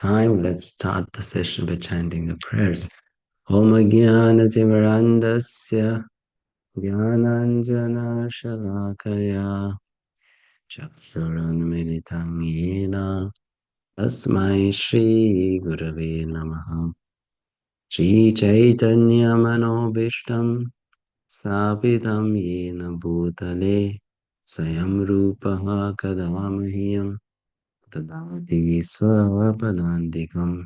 time, let's start the session by chanting the prayers. Om Jnana Timirandasya Jnananjana Shalakaya Chakshurunmilitam Yena Tasmai Shri Gurave Namaha Shri Chaitanya Manobishtam Sapitam Yena Bhutale Swayam Rupaha Kadamahyam Tadati Swapadantikam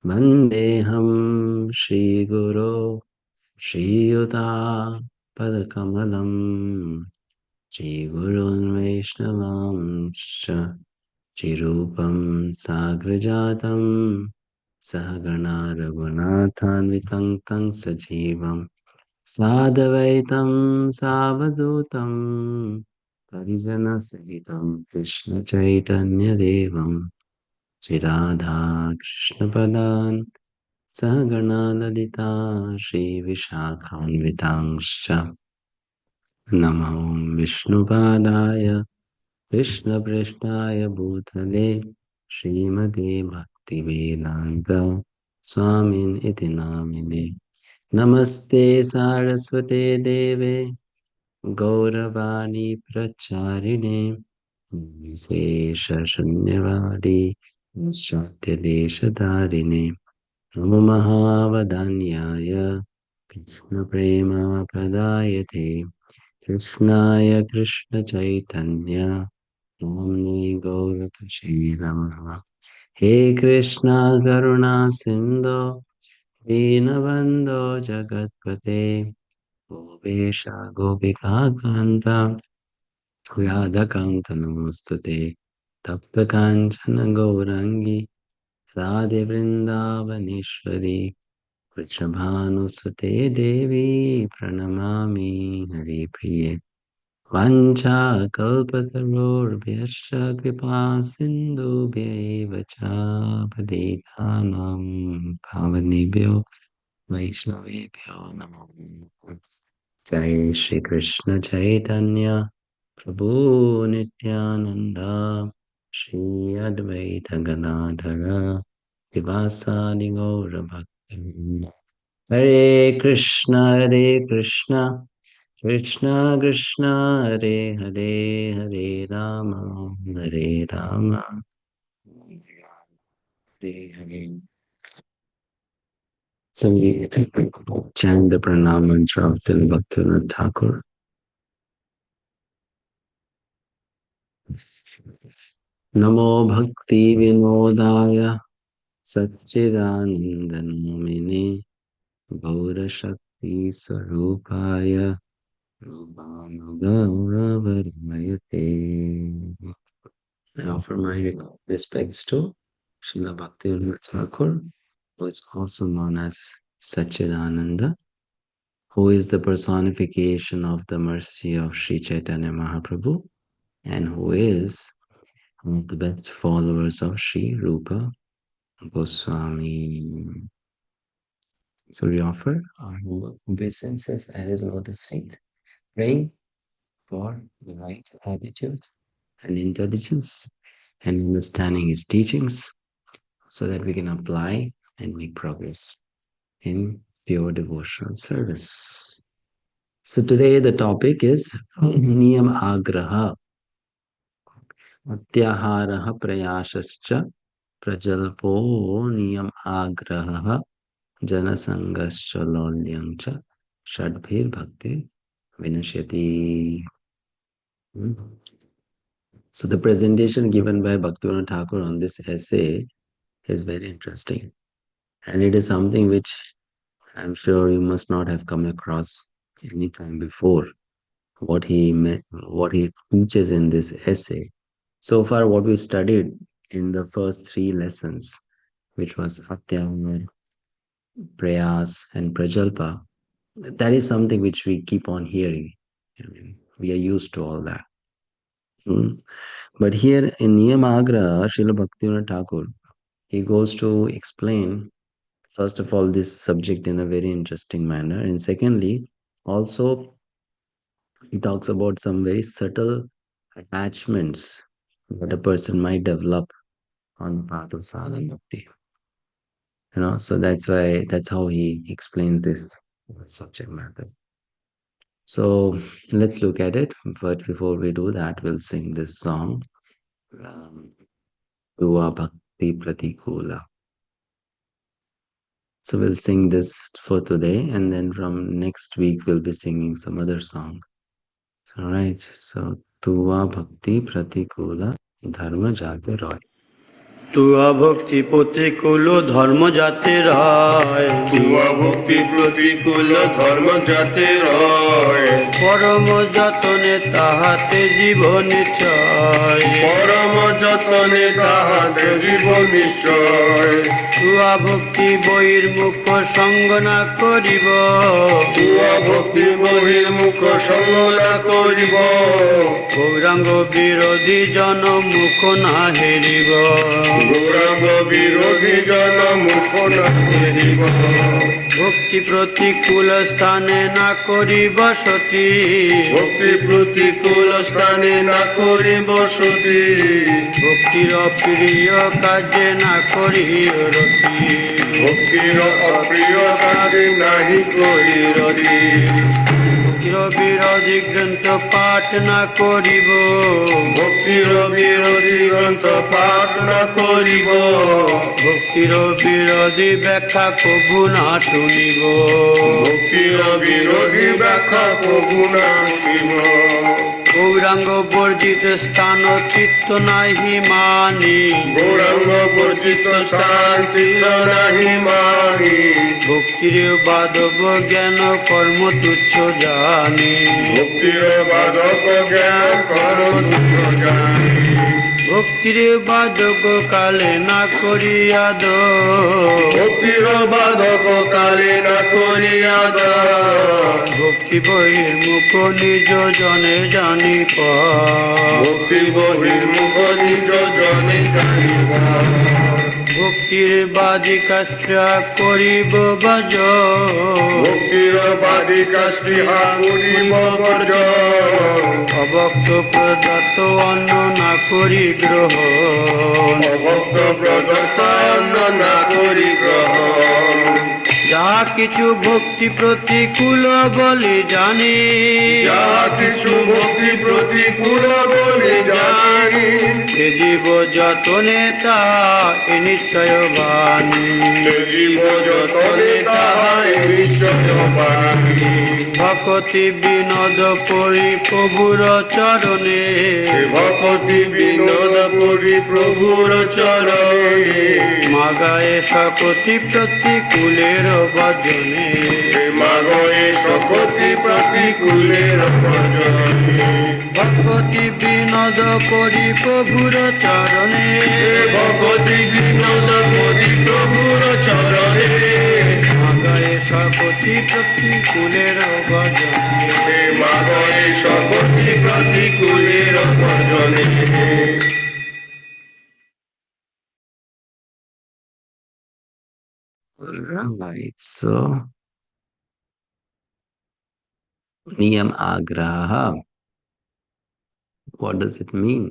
Vandeham Shri Guru Shri Yuta Padakamalam Shri Gurun Vaishnavam Shri Rupam Sagrajatam Sahagana Raghunathan Vitang Sajivam Sadavaitam Savadutam Parijana Sahitam Krishna Chaitanya Devam Shri Radha Krishna Padan Sagana Lalita Shri Vishakhanvitangscha Namo Vishnupadaya Krishna Prishnaya Bhutale Srimade Bhaktivedanta Swamin iti namine Namaste Saraswate Deve Gauravani Pracharine Visesha Shunyavadi Shatyadeshadarine Namo Mahavadanyaya Krishna Prema Pradayate Krishnaya Krishna Chaitanya Namni Gauratashe Namaha He Krishna Karuna Sindhu Dinabandho Jagatpate Gopesha Gopika Kanta Radha Kanta Namostate Tapta Kanchana Gaurangi Radhe Vrindavaneshwari Vrishabhanusate Devi Pranamami Hari Priye Vancha Kalpatarobhyascha Kripa Sindhubhyaiva cha Patitanam Pavanebhyo Vaishnavebhyo Namo Jai Shri Krishna Chaitanya Prabhu Nityananda Shri Advaita Ganadhara Vivasadi Gaura Bhakti Hare Krishna Krishna Krishna Hare Hare Hare Rama Hare Hare. So we chant the pranam mantra of Srila Bhaktivinoda Thakura. Namo Bhakti Vinodaya Satchidananda Namine Gaura Shakti Swarupaya Rupanugavarmayate. I offer my respects to Srila Bhaktivinoda Thakur, who is also known as Satchidananda, who is the personification of the mercy of Sri Chaitanya Mahaprabhu, and who is one of the best followers of Sri Rupa Goswami. So we offer our obeisances at his lotus feet, praying for the right attitude and intelligence and understanding his teachings so that we can apply and make progress in pure devotional service. So today the topic is Niyam Agraha, Atyaharaha Prayasascha Prajalpo Niyam Agraha Janasangascha Lolyangcha Shadbhir Bhakti Vinashyati. So the presentation given by Bhaktivinoda Thakur on this essay is very interesting. And it is something which I'm sure you must not have come across any time before. What he teaches in this essay. So far, what we studied in the first three lessons, which was Atyamar, Prayas, and Prajalpa, that is something which we keep on hearing. I mean, we are used to all that. But here in Niyamagra, Srila Bhaktivinoda Thakur, he goes to explain, first of all, this subject in a very interesting manner. And secondly, also, he talks about some very subtle attachments that a person might develop on the path of sadhana bhakti. So that's how he explains this subject matter. So let's look at it. But before we do that, we'll sing this song, um, Dua Bhakti Pratikula. So we'll sing this for today, and then from next week we'll be singing some other song. All right. So Dua Bhakti Pratikula Dharma Jate Roy. Tuya ভক্তি প্রতিকূল ধর্ম যাতে রয়, তুয়া ভক্তি প্রতিকূল ধর্ম যাতে রয়, পরম যতনে তাহাতে জীবন নিশ্চয়, পরম যতনে তাহাতে জীবন নিশ্চয়। তুয়া ভক্তি বহির্মুখ সঙ্গ না করিব, তুয়া ভক্তি বহির্মুখ সঙ্গ না করিব, গৌরাঙ্গ বিরোধী জন মুখ না হেরিব, গৌরাঙ্গ বিরোধী জন মুখ না হেরিব। ভক্তি প্রতিকূল স্থানে না করিব সতী, ভক্তি প্রতিকূল স্থানে না করিব সতী, ভক্তির অপ্রিয় কাজে না করিও রতি, ভক্তির অপ্রিয় কাজে নাহি করি রতি, ভক্তির বিরোধী গ্রন্থ পাঠ না করিব, ভক্তির বিরোধী গ্রন্থ পাঠ না করিব, ভক্তির বিরোধী ব্যাখ্যা কভু না শুনিব, ভক্তির বিরোধী ব্যাখ্যা কভু না শুনিব। গৌরাঙ্গ বর্জিত স্থান চিত্ত নাহি মানি, গৌরাঙ্গ বর্জিত স্থান চিত্ত নাহি মানি, ভক্তির বাদব জ্ঞান কর্ম তুচ্ছ জানি, ভক্তির বাদক জ্ঞান কর্ম তুচ্ছ জানি, ভক্তির বাদক কালে না করিয়া দো, ভক্তির বাদক কালে না করিয়া দান, ভক্তি বহির্মুখ নিজ জনে জানি পার, ভক্তি বহির্মুখ নিজ জনে জানিবা, ভক্তির বাদিকা স্পৃহা করিব বাজ, ভক্তির বাদিকা স্পৃহা করিব বর্জ, অভক্ত প্রদত্ত অন্ন না করি গ্রহণ, অভক্ত প্রদত্ত অন্ন না করি গ্রহণ, যাহা কিছু ভক্তি প্রতিকূল বলি জানি, যাহা কিছু ভক্তি প্রতিকূল বলে জানি, এ জীব যতনে তাহা এ নিশ্চয় বাণী, জীব যতনে তাহাই নিশ্চয় বাণী, ভকতি বিনোদ করি প্রভুর চরণে, ভকতি বিনোদ করি প্রভুর চরণে, মাগায়ে সকতি প্রতিকূলের ভজনে, মাগয়ে সকতি প্রতিকূলের ভজনে, ভকতি বিনোদ করি প্রভুর চরণে, ভকতি বিনোদ করি প্রভুর চরণে, মাগায়ে সকতি প্রতিকূলের ভজনে, মাগয়ে সকতি প্রতিকূলের ভজনে। Right. So Niyam Agraha. What does it mean?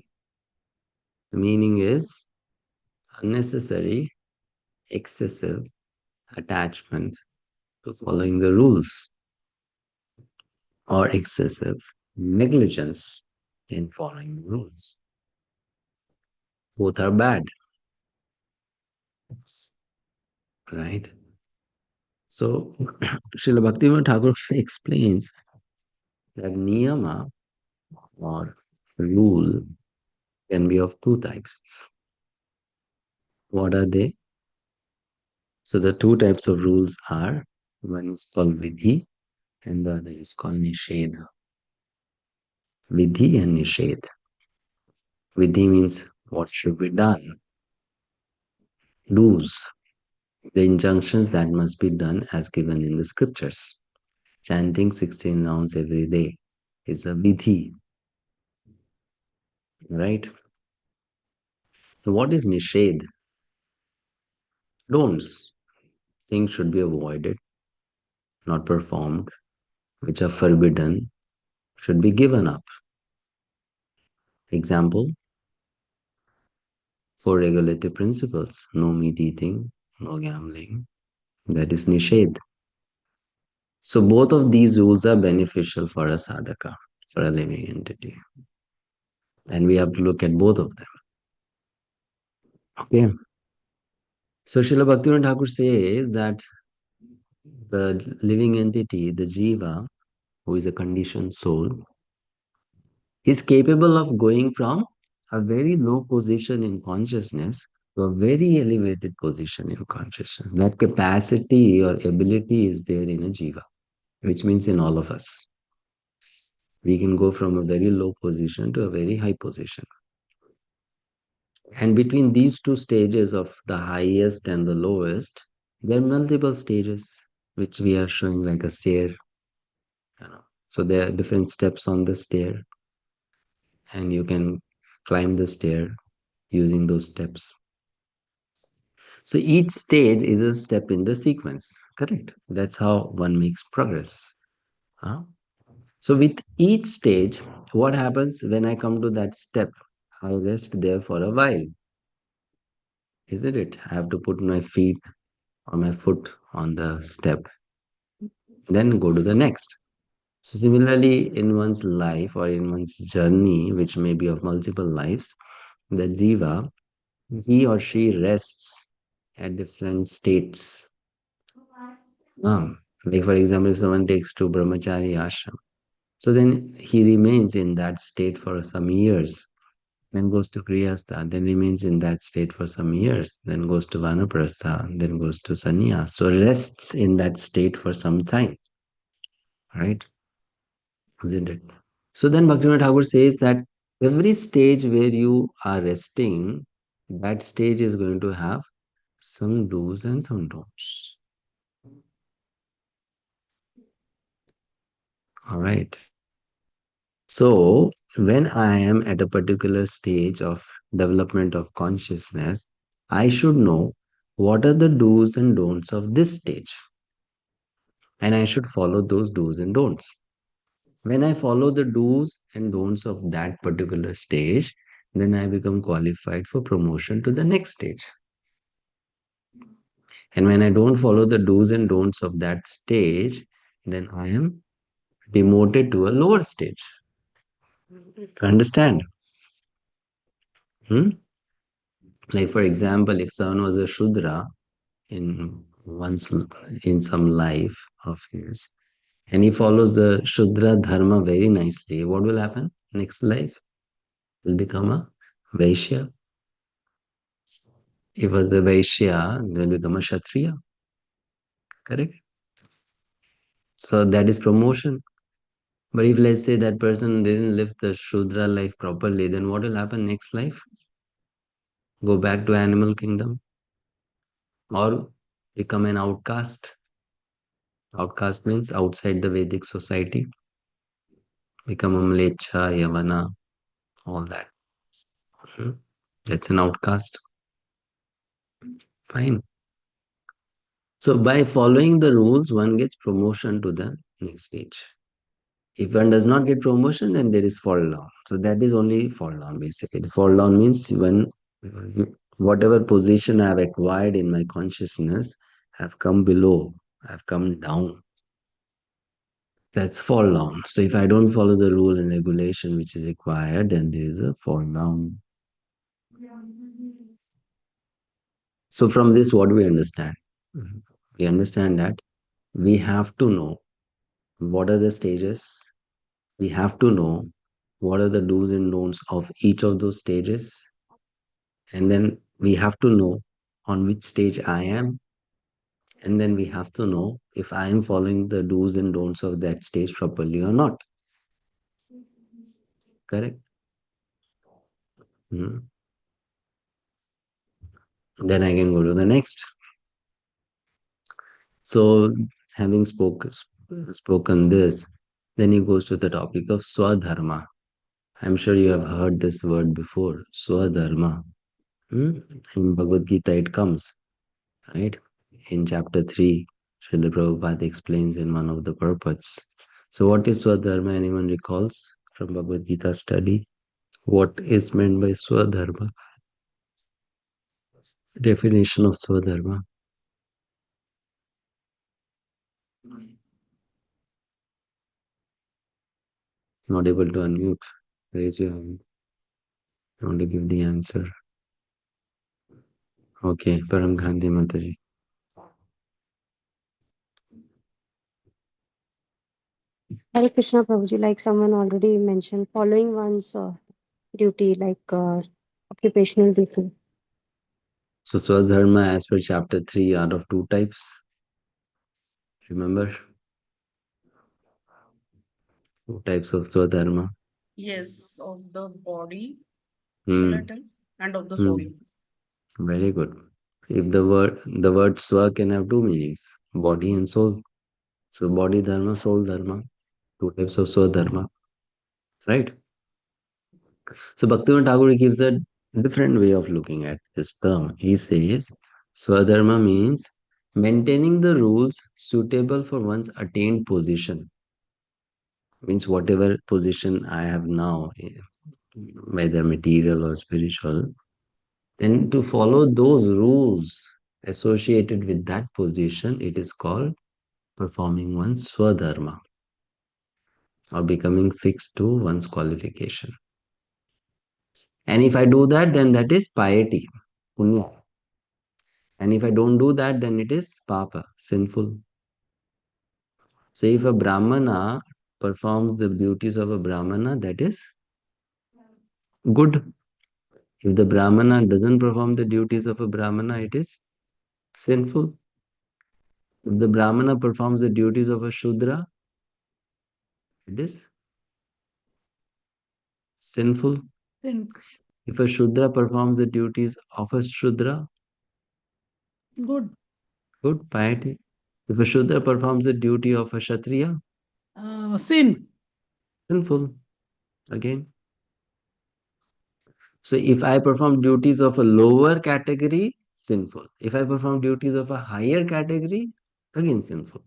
The meaning is unnecessary, excessive attachment to following the rules or excessive negligence in following the rules. Both are bad. Right? So Srila Bhaktivinoda Thakura explains that niyama or rule can be of two types. What are they? So the two types of rules are, one is called vidhi and the other is called nishedha. Vidhi and nishedha. Vidhi means what should be done. Rules, the injunctions that must be done as given in the scriptures. Chanting 16 rounds every day is a vidhi. Right? So what is nishedha? Don'ts. Things should be avoided, not performed, which are forbidden, should be given up. Example, Four regulative principles: no meat eating, no gambling, that is nishedh. So both of these rules are beneficial for a sadhaka, for a living entity. And we have to look at both of them. Okay. So Srila Bhaktivinoda Thakur says that the living entity, the jiva, who is a conditioned soul, is capable of going from a very low position in consciousness to a very elevated position in consciousness. That capacity or ability is there in a jiva, which means in all of us. We can go from a very low position to a very high position. And between these two stages of the highest and the lowest, there are multiple stages, which we are showing like a stair. So there are different steps on the stair, and you can climb the stair using those steps. So each stage is a step in the sequence, correct? That's how one makes progress. Huh? So with each stage, what happens when I come to that step? I rest there for a while, isn't it? I have to put my feet or my foot on the step, then go to the next. So similarly, in one's life or in one's journey, which may be of multiple lives, the jiva, he or she rests at different states. Like for example, if someone takes to brahmachari ashram, so then he remains in that state for some years, then goes to grihastha, then remains in that state for some years, then goes to vanaprastha, then goes to sannyas. So rests in that state for some time, right? Isn't it? So then Bhaktivinoda Thakur says that every stage where you are resting, that stage is going to have some do's and some don'ts. All right. So when I am at a particular stage of development of consciousness, I should know what are the do's and don'ts of this stage. And I should follow those do's and don'ts. When I follow the do's and don'ts of that particular stage, then I become qualified for promotion to the next stage. And when I don't follow the do's and don'ts of that stage, then I am demoted to a lower stage. Understand? Hmm? Like for example, if someone was a Shudra in once in some life of his, and he follows the Shudra Dharma very nicely, what will happen? Next life will become a Vaishya. If was a Vaishya, then become a Kshatriya. Correct? So that is promotion. But if let's say that person didn't live the Shudra life properly, then what will happen next life? Go back to animal kingdom or become an outcast. Outcast means outside the Vedic society. Become a Mlecha, Yavana, all that. Mhm. That's an outcast. Fine. So by following the rules, one gets promotion to the next stage. If one does not get promotion, then there is fall down. So that is only fall down basically. Fall down means when whatever position I have acquired in my consciousness have come below, have come down. That's fall down. So if I don't follow the rule and regulation which is required, then there is a fall down. So from this, what do we understand? We understand that we have to know what are the stages. We have to know what are the do's and don'ts of each of those stages. And then we have to know on which stage I am. And then we have to know if I am following the do's and don'ts of that stage properly or not. Correct? Mhm. Then I can go to the next. So, having spoken this, then he goes to the topic of swadharma. I'm sure you have heard this word before, swadharma. Hmm? In Bhagavad Gita, it comes, right? In chapter 3, Srila Prabhupada explains in one of the purports. So, what is swadharma? Anyone recalls from Bhagavad Gita study? What is meant by swadharma? Definition of Swadharma. Not able to unmute. Raise your hand. I want to give the answer. Okay, Param Gandhi Mataji. Hare Krishna Prabhuji, like someone already mentioned, following one's duty, like occupational duty. So Swadharma as per chapter 3 are of two types. Remember? Two types of Swadharma. Yes, of the body, Hmm. skeleton, and of the soul. Hmm. Very good. If the word Swa can have two meanings, body and soul. So body dharma, soul dharma, two types of Swadharma. Right? So Bhaktivinoda Thakura gives a different way of looking at this term. He says Swadharma means maintaining the rules suitable for one's attained position. Means whatever position I have now, whether material or spiritual, then to follow those rules associated with that position, it is called performing one's swadharma or becoming fixed to one's qualification. And if I do that, then that is piety, punya. And if I don't do that, then it is papa, sinful. So if a brahmana performs the duties of a brahmana, that is good. If the brahmana doesn't perform the duties of a brahmana, it is sinful. If the brahmana performs the duties of a shudra, it is sinful. Then If a shudra performs the duties of a shudra, good. good, piety. If a shudra performs the duty of a kshatriya, Sin. sinful, again. So if I perform duties of a lower category, sinful. If I perform duties of a higher category, again sinful.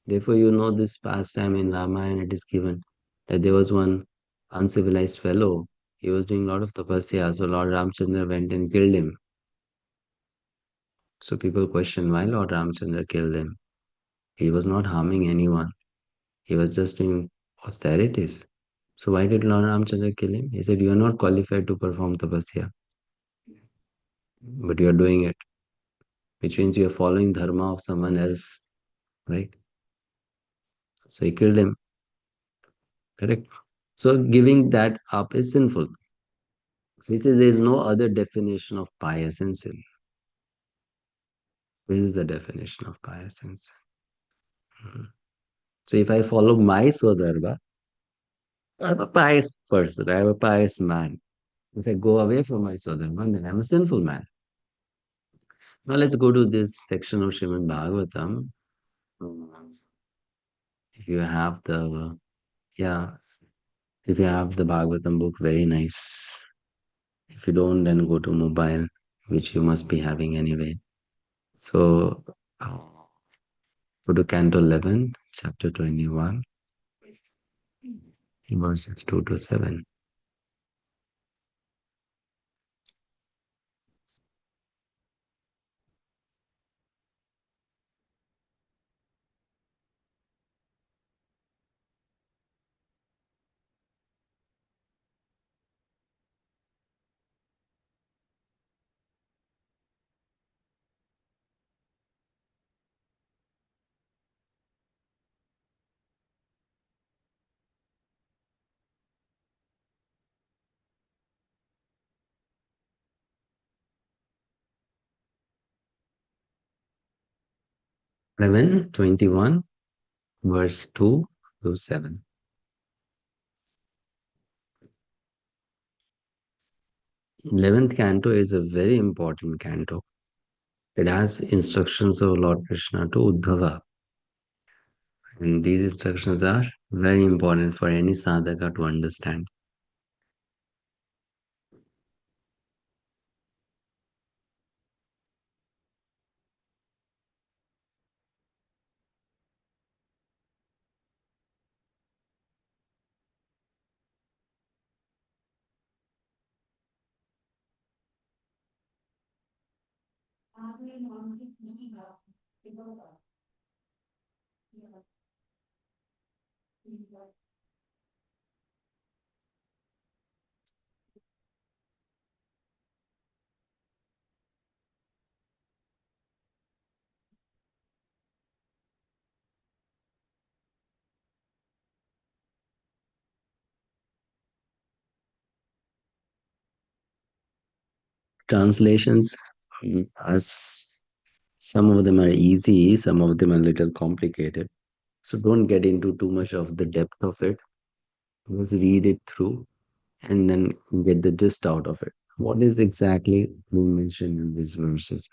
Therefore, you know this pastime in Ramayana, it is given that there was one uncivilized fellow. He was doing a lot of tapasya, so Lord Ramchandra went and killed him. So people question why Lord Ramchandra killed him. He was not harming anyone. He was just doing austerities. So why did Lord Ramchandra kill him? He said, you are not qualified to perform tapasya, but you are doing it, which means you are following dharma of someone else, right? So he killed him, correct? So giving that up is sinful. So he says there is no other definition of pious and sin. This is the definition of pious and sin. Mhm. So if I follow my Swadharma, I'm a pious person, I'm a pious man. If I go away from my Swadharma, then I'm a sinful man. Now let's go to this section of Srimad Bhagavatam. Um, If you have the, yeah, if you have the Bhagavatam book, very nice. If you don't, then go to mobile, which you must be having anyway. So go to Canto 11, chapter 21, verses 2 to 7. 11, 21, verse 2 to 7. 11th canto is a very important canto. It has instructions of Lord Krishna to Uddhava. And these instructions are very important for any sadhaka to understand. Translations are some of them are easy, some of them are a little complicated. So don't get into too much of the depth of it. Just read it through and then get the gist out of it. What is exactly being mentioned in these verses?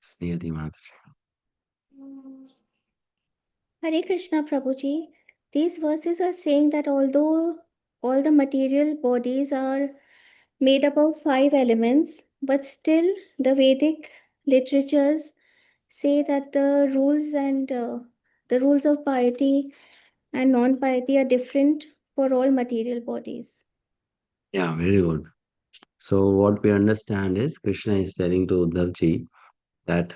Snehati Mataji. Hare Krishna Prabhuji. These verses are saying that although all the material bodies are made up of 5 elements, but still the Vedic literatures say that the rules of piety and non-piety are different for all material bodies. Yeah, very good. So what we understand is Krishna is telling to Uddhavji that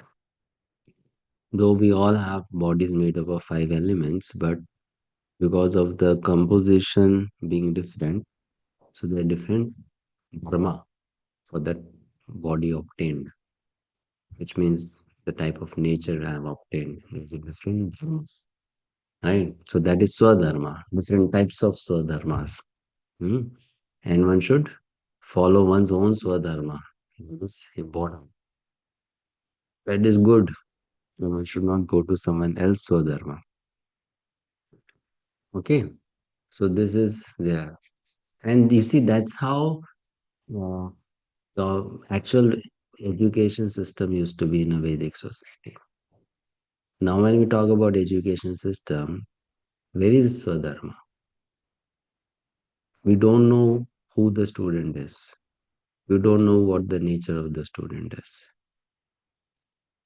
though we all have bodies made up of 5 elements, but because of the composition being different, so they're different dharma for that body obtained, which means the type of nature I have obtained is a different dharma, right? So that is swadharma, different types of swadharmas. Hmm? And one should follow one's own swadharma. It's important. That is good. One should not go to someone else's swadharma. Okay. So this is there. And you see, that's how uh, the actual education system used to be in a Vedic society. Now, when we talk about education system, where is Swadharma? We don't know who the student is. We don't know what the nature of the student is.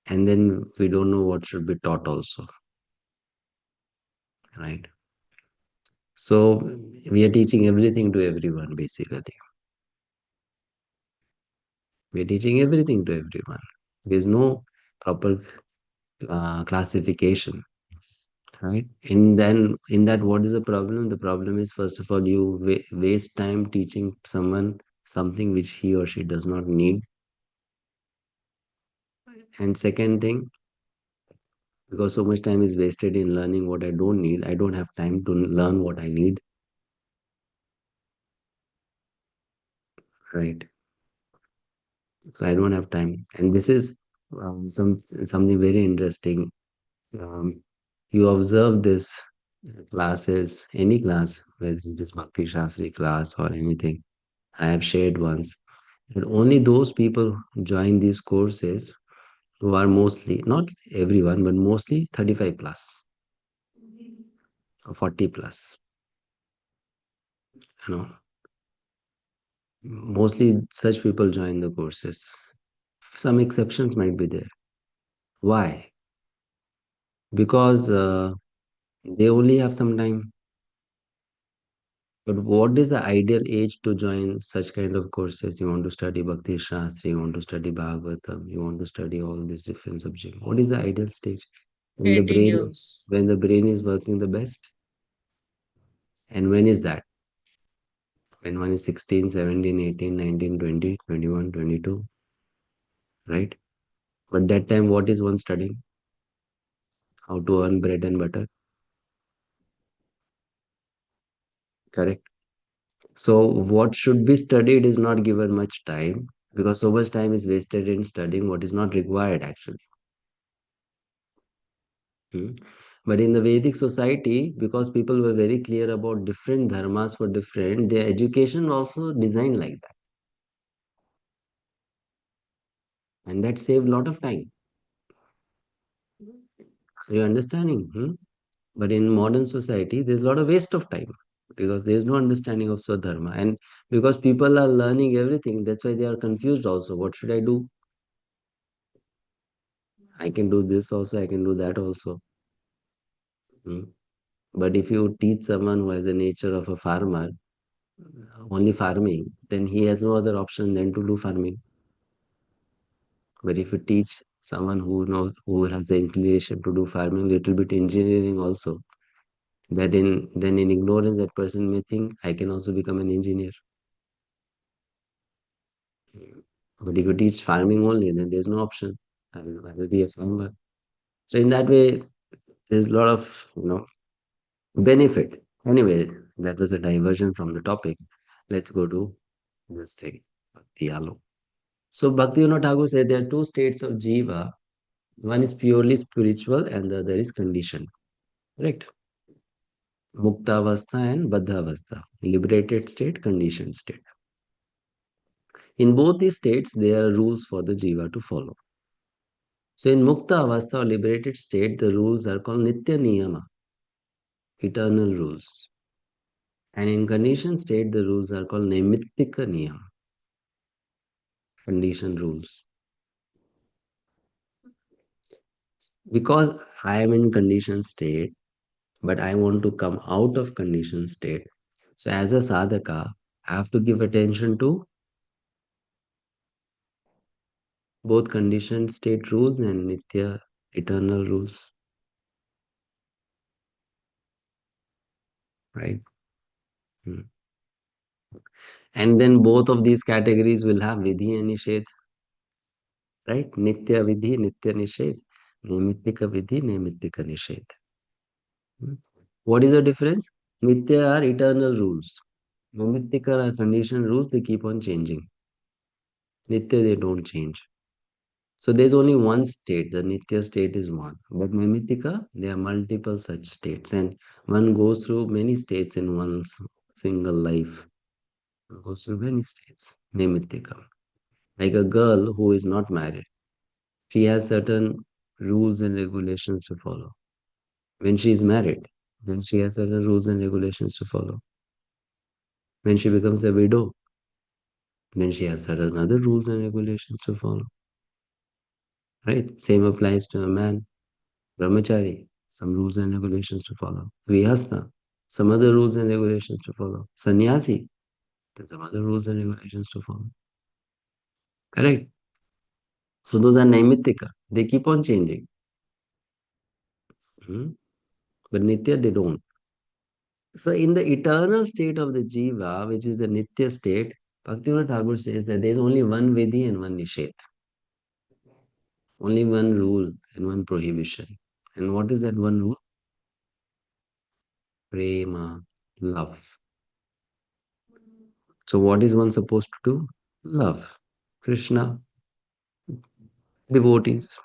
And then we don't know what should be taught also, right? So we are teaching everything to everyone, basically. We're teaching everything to everyone. There's no proper classification, right? And then in that, what is the problem? The problem is, first of all, you waste time teaching someone something which he or she does not need. And second thing, because so much time is wasted in learning what I don't need, I don't have time to learn what I need, right? So I don't have time. And this is something very interesting. Um, you observe this classes, any class, whether it is Bhakti Shastri class or anything, I have shared once. And only those people join these courses who are mostly, not everyone, but mostly 35 plus or 40 plus. You know, mostly such people join the courses. Some exceptions might be there. Why? Because they only have some time. But what is the ideal age to join such kind of courses? You want to study Bhakti Shastri, you want to study Bhagavatam, you want to study all these different subjects. What is the ideal stage? When the 18 brain is years. when the brain is working the best. And when is that? When one is 16, 17, 18, 19, 20, 21, 22, right? But that time, what is one studying? How to earn bread and butter, correct? So what should be studied is not given much time because so much time is wasted in studying what is not required actually. Hmm? But in the Vedic society, because people were very clear about different dharmas for different, their education also designed like that. And that saved a lot of time. Are you understanding? Hmm? But in modern society, there's a lot of waste of time because there's no understanding of Swadharma. And because people are learning everything, that's why they are confused also. What should I do? I can do this also, I can do that also. Hmm? But if you teach someone who has the nature of a farmer, only farming, then he has no other option than to do farming. But if you teach someone who knows, who has the inclination to do farming, little bit engineering also, that in then in ignorance that person may think I can also become an engineer. But if you teach farming only, then there's no option. I will be a farmer. So in that way, there's a lot of benefit. Anyway, that was a diversion from the topic. Let's go to this thing, Bhaktyaloka. So Bhaktivinoda Thakur said there are two states of jiva. One is purely spiritual and the other is conditioned. Correct? Muktavastha and Baddhavastha. Liberated state, conditioned state. In both these states, there are rules for the jiva to follow. So in Mukta Avastha or liberated state, the rules are called Nitya Niyama, eternal rules. And in conditioned state, the rules are called Naimittika Niyama, conditioned rules. Because I am in conditioned state, but I want to come out of conditioned state. So as a sadhaka, I have to give attention to both conditioned state rules and Nitya eternal rules. Right? Hmm. And then both of these categories will have Vidhi and Nisheth. Right? Nitya Vidhi, Nitya Nisheth. Naimittika Vidhi, Naimittika Nisheth. Hmm. What is the difference? Nitya are eternal rules. Naimittika are conditioned rules, they keep on changing. Nitya, they don't change. So there's only one state, the Nitya state is one. But Naimittika, there are multiple such states, and one goes through many states in one's single life. One goes through many states. Naimittika. Like a girl who is not married, she has certain rules and regulations to follow. When she is married, then she has certain rules and regulations to follow. When she becomes a widow, then she has certain other rules and regulations to follow. Right? Same applies to a man. Brahmachari, some rules and regulations to follow. Grihastha, some other rules and regulations to follow. Sannyasi, then some other rules and regulations to follow. Correct? So those are naimittika. They keep on changing. Hmm? But nitya, they don't. So in the eternal state of the jiva, which is the nitya state, Bhaktivinoda Thakur says that there is only one vidhi and one nisheth. Only one rule and one prohibition. And what is that one rule? Prema, love. So what is one supposed to do? Love. Krishna, devotees,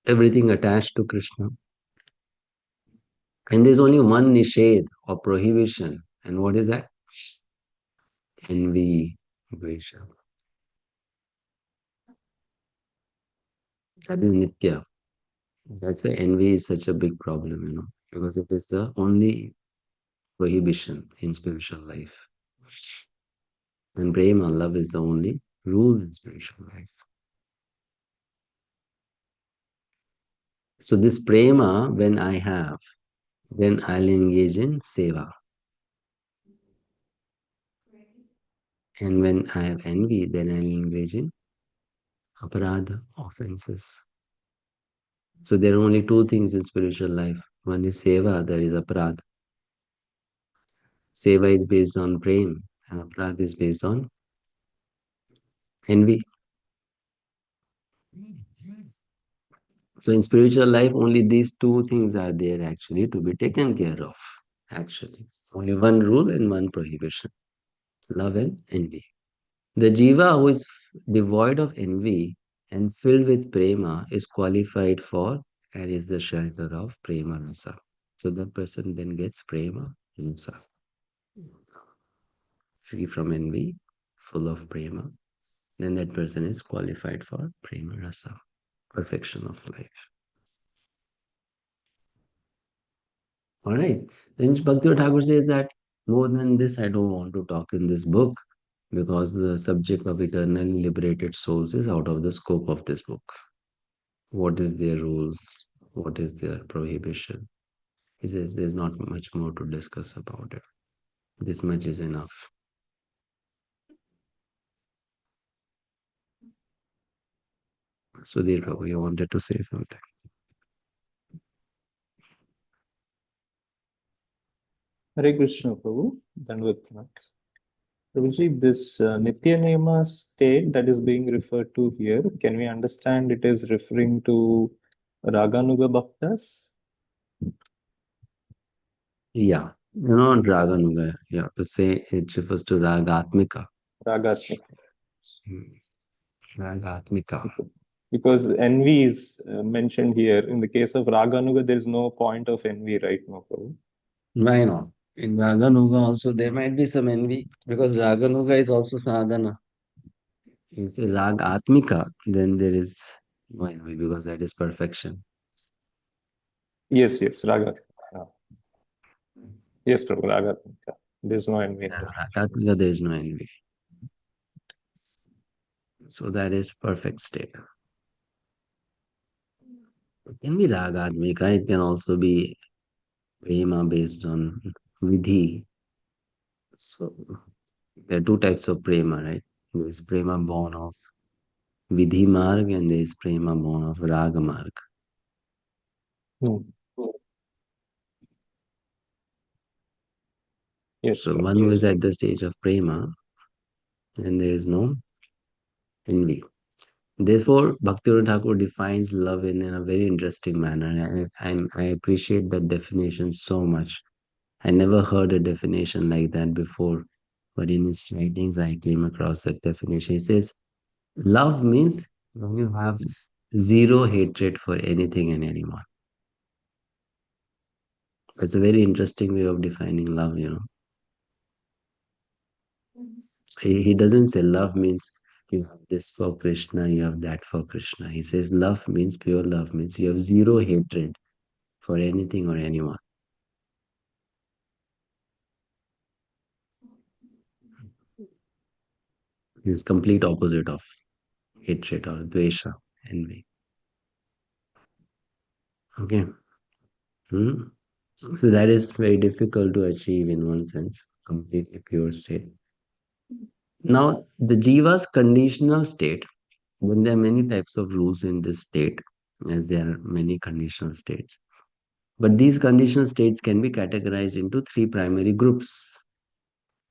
everything attached to Krishna. And there's only one nisheth or prohibition. And what is that? Envy, Dvesha. That is nitya. That's why envy is such a big problem, because it is the only prohibition in spiritual life. And prema, love, is the only rule in spiritual life. So this prema, when I have, then I'll engage in seva. And when I have envy, then I'll engage in aparadha, offenses. So there are only two things in spiritual life. One is seva, other is aparadha. Seva is based on prema, and aparadha is based on envy. So in spiritual life, only these two things are there actually to be taken care of. Actually, only one rule and one prohibition: love and envy. The jiva who is devoid of envy and filled with prema is qualified for and is the shelter of prema rasa. So that person then gets prema rasa, free from envy, full of prema. Then that person is qualified for prema rasa, perfection of life. All right. Then Bhaktivinoda Thakur says that more than this, I don't want to talk in this book because the subject of eternally liberated souls is out of the scope of this book. What is their rules? What is their prohibition? He says there's not much more to discuss about it. This much is enough. Sudhir Prabhu, you wanted to say something. Hare Krishna, Prabhu. Dandavat Pranam. Prabhuji, this Nitya Niyama state that is being referred to here, can we understand it is referring to Raganuga Bhaktas? Yeah. You know, Raganuga, you have to say it refers to Ragatmika. Ragatmika. Ragatmika. Because envy is mentioned here. In the case of Raganuga, there is no point of envy, right, no, Prabhu? Why not? In Raganuga also there might be some envy because Raganuga is also sadhana. If you say Ragatmika, then there is no envy because that is perfection. Yes, Raga. Yes, Prabhu, Ragatmika. There is no envy there. Ragatmika, there is no envy. So that is perfect state. It can be Ragatmika, it can also be prema based on vidhi. So there are two types of prema, right? There is prema born of vidhi marg and there is prema born of raga marg. Hmm. Yes, So Prabhu. one who is at the stage of prema and there is no envy. Therefore, Bhaktivinoda Thakur defines love in a very interesting manner. I appreciate that definition so much. I never heard a definition like that before, but in his writings, I came across that definition. He says, love means when you have zero hatred for anything and anyone. That's a very interesting way of defining love, you know. He doesn't say love means you have this for Krishna, you have that for Krishna. He says love means, pure love means you have zero hatred for anything or anyone. It's complete opposite of hatred or dvesha, envy. Okay. Hmm? So that is very difficult to achieve in one sense, completely pure state. Now, the jiva's conditional state, then there are many types of rules in this state, as there are many conditional states. But these conditional states can be categorized into three primary groups,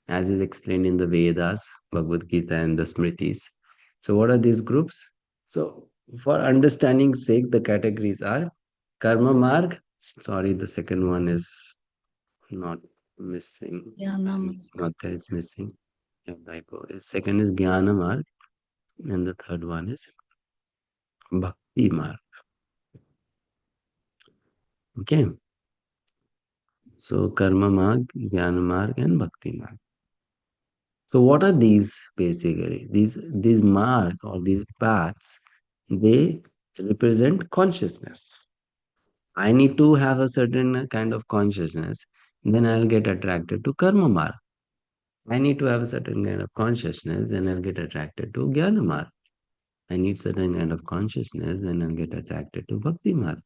as is explained in the Vedas, Bhagavad-gita, and the Smritis. So, what are these groups? So, for understanding sake, the categories are Karma Marg. Sorry, the second one is not missing. Jnana It's not there, it's missing. Yeah, typo. Second is Jnana Marg, and the third one is Bhakti Marg. Okay. So, Karma Marg, Jnana Marg, and Bhakti Marg. So what are these basically? These mark or these paths, they represent consciousness. I need to have a certain kind of consciousness, then I'll get attracted to karma mark. I need to have a certain kind of consciousness, then I'll get attracted to jnana mark. I need certain kind of consciousness, then I'll get attracted to bhakti mark.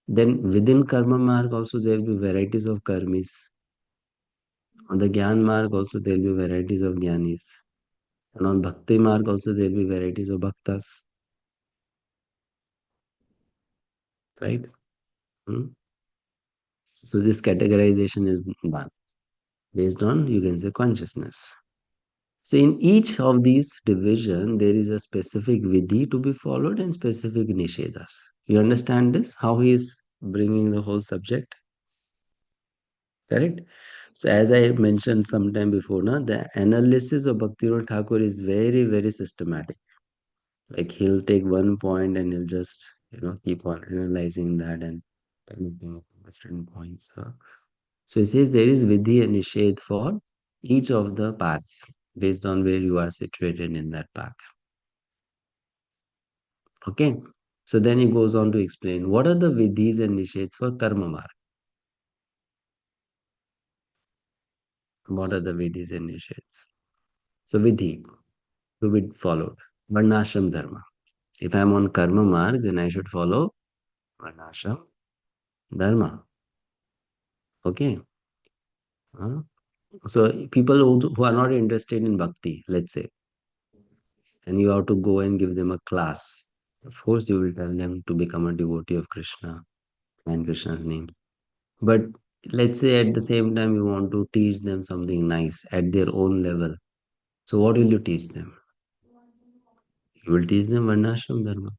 Then within karma mark also there will be varieties of karmis. On the Gyan mark also there will be varieties of Gyanis. And on Bhakti mark also there will be varieties of Bhaktas. Right? Hmm? So this categorization is done based on, you can say, consciousness. So in each of these division, there is a specific vidhi to be followed and specific nishedas. You understand this? How he is bringing the whole subject? Correct? So as I mentioned sometime before, na, the analysis of Bhaktivinoda Thakur is very, very systematic. Like he'll take one point and he'll just keep on analyzing that and connecting different points. So it says there is vidhi and nished for each of the paths based on where you are situated in that path. Okay. So then he goes on to explain what are the vidhis and nisheds for karma marg. What are the vidhis and nisheds? So vidhi to be followed. Varnashram dharma. If I am on karma marg, then I should follow varnashram dharma. Okay. So people who are not interested in bhakti, let's say, and you have to go and give them a class. Of course, you will tell them to become a devotee of Krishna and Krishna's name. But let's say at the same time you want to teach them something nice at their own level. So what will you teach them? You will teach them Varnashram Dharma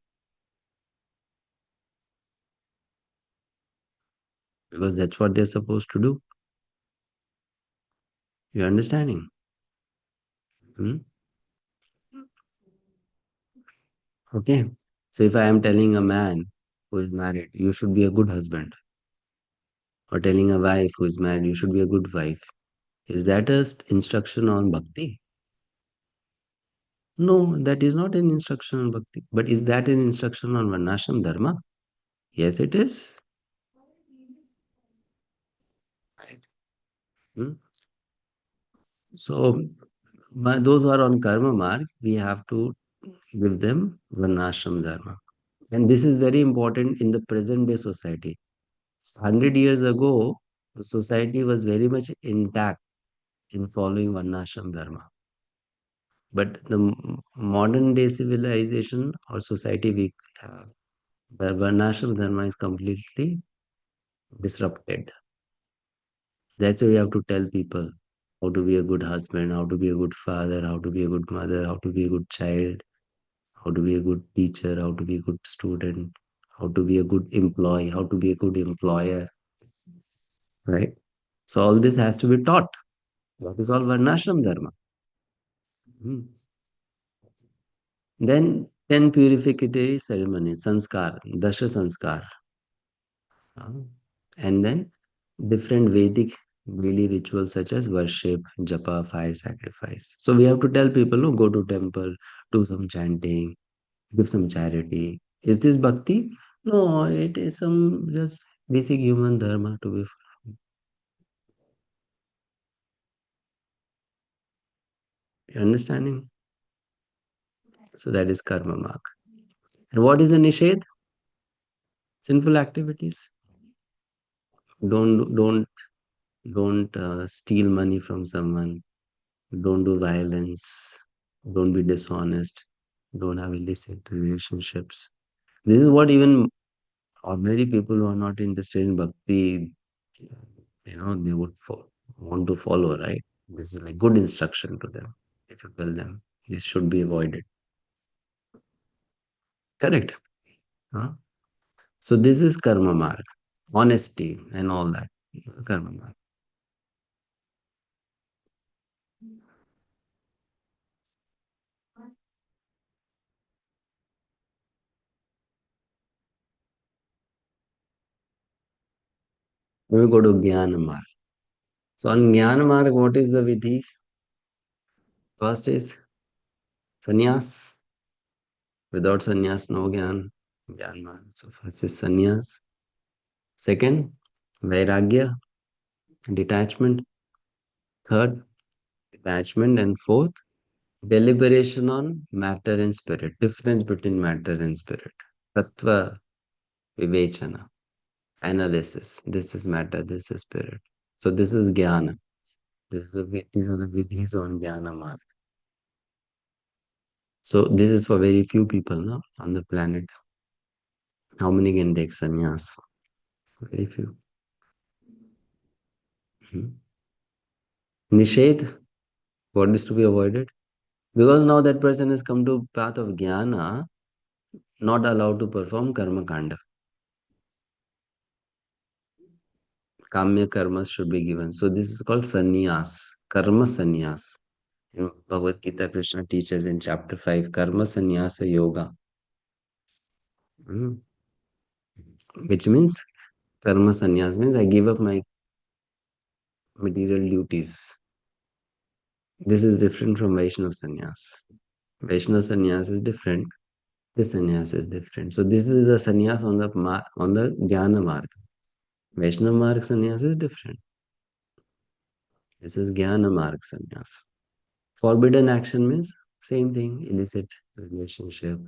because that's what they're supposed to do. You're understanding? Hmm? Okay. So if I am telling a man who is married, you should be a good husband, or telling a wife who is married, you should be a good wife, is that a instruction on bhakti? No, that is not an instruction on bhakti. But is that an instruction on Varnashram Dharma? Yes, it is. Right. Hmm? So, those who are on karma mark, we have to give them Varnashram Dharma. And this is very important in the present day society. 100 years ago, the society was very much intact in following Varnashram Dharma. But the modern day civilization or society we have, the Varnashram Dharma is completely disrupted. That's why we have to tell people how to be a good husband, how to be a good father, how to be a good mother, how to be a good child, how to be a good teacher, how to be a good student, how to be a good employee, how to be a good employer, right? So all this has to be taught. That is all Varnashram Dharma. Hmm. Then 10 purificatory ceremonies, sanskar, dasha sanskar. And then different Vedic daily rituals such as worship, japa, fire sacrifice. So we have to tell people, no, go to temple, do some chanting, give some charity. Is this bhakti? No, it is some just basic human dharma to be. You understanding? So that is karma mark. And what is a nished? Sinful activities. Don't steal money from someone. Don't do violence. Don't be dishonest. Don't have illicit relationships. This is what even ordinary people who are not interested in bhakti, they would want to follow, right? This is like good instruction to them. If you tell them this should be avoided. Correct. Huh? So this is karma marg, honesty and all that. Karma marg. We go to Jnana marg. So on Jnana marg, what is the vidhi? First is sannyas. Without sannyas, no jnana. Jnana marg. So first is sannyas. Second, vairagya, detachment. Third, detachment. And fourth, deliberation on matter and spirit. Difference between matter and spirit. Tattva vivechana. Analysis. This is matter, this is spirit. So this is jnana. These are the vidhis on jnana marg. So this is for very few people, no, on the planet. How many can take sannyas? Very few. Hmm. Nished, what is to be avoided? Because now that person has come to path of jnana, not allowed to perform karma kanda. Kamya karmas should be given. So this is called sannyas, karma sannyas. Bhagavad Gita, Krishna teaches in chapter 5, karma sannyasa yoga. Hmm. which means karma sannyas means I give up my material duties. This is different from Vaishnava sannyas. Vaishnava sannyas is different. This sannyas is different. So this is the sannyas on the jnana marg. Vaishnava marg sannyas is different. This is jnana marg sannyas. Forbidden action means same thing: illicit relationship,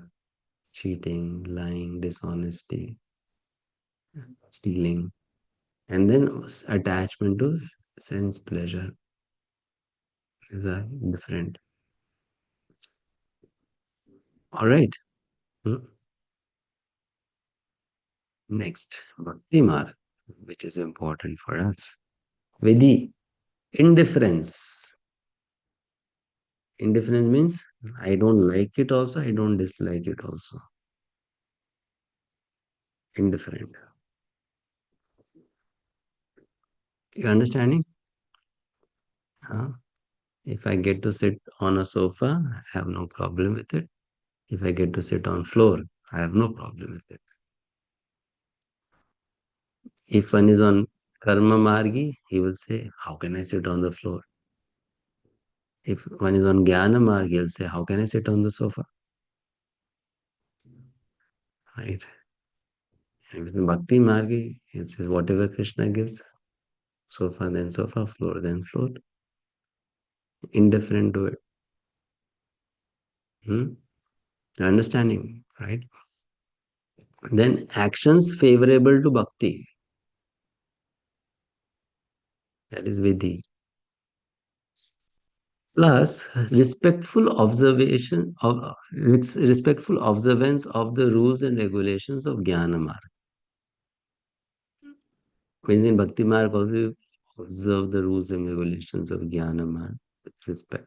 cheating, lying, dishonesty, stealing, and then attachment to sense pleasure. These are different. All right. Next, Bhakti Marg, which is important for us. Vidhi, indifference. Indifference means I don't like it also, I don't dislike it also. Indifferent. You understanding? Huh? If I get to sit on a sofa, I have no problem with it. If I get to sit on floor, I have no problem with it. If one is on karma margi, he will say, how can I sit on the floor? If one is on jnana margi, he'll say, how can I sit on the sofa? Right? And with the bhakti margi, it says, whatever Krishna gives, sofa then sofa, floor then floor. Indifferent to it. Understanding, right? Then actions favorable to bhakti. That is vidhi. Plus respectful observance of the rules and regulations of jnana marg. Means in bhakti marg also you observe the rules and regulations of jnana marg with respect.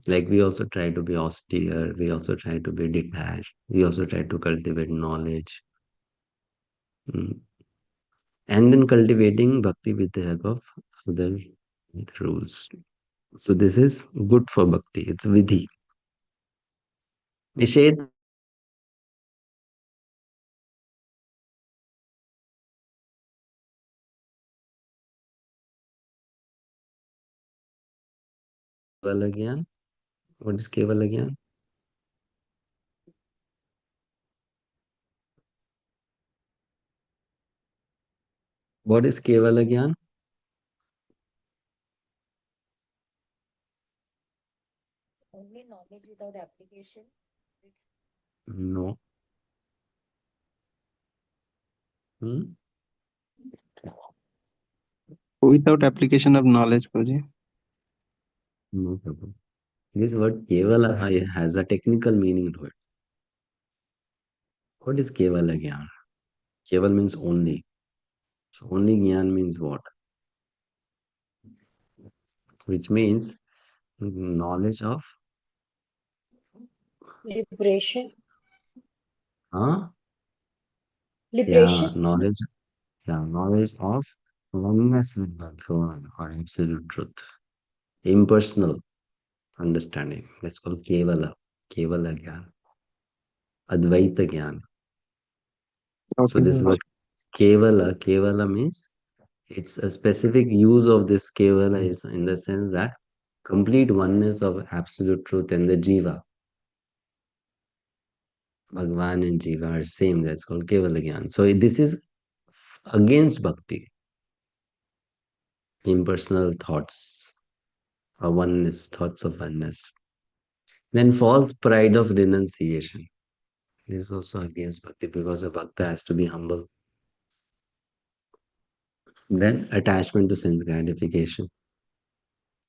Like we also try to be austere, we also try to be detached, we also try to cultivate knowledge. And then cultivating bhakti with the help of other rules. So this is good for bhakti. It's vidhi. Nisheth kevala gyan. What is kevala gyan? What is kevala gyan? Only knowledge without application. No. Hmm? Without application of knowledge, Prabhuji. No problem. This word kevala has a technical meaning to it. What is kevala gyan? Keval means only. So only gyan means what? Which means knowledge of Liberation. huh? Yeah, Liberation. knowledge of oneness with Bhagavan or absolute truth. Impersonal understanding. That's called Kevala. Kevala Gyan. Advaita Gyan. So Okay, this Prabhuji. word Kevala means it's a specific use of this Kevala is in the sense that complete oneness of absolute truth and the Jiva. Bhagavan and Jiva are same. That's called Kevala Gyan. So this is against Bhakti. Impersonal thoughts or oneness, thoughts of oneness. Then false pride of renunciation. This is also against Bhakti because a Bhakta has to be humble. Then attachment to sense gratification.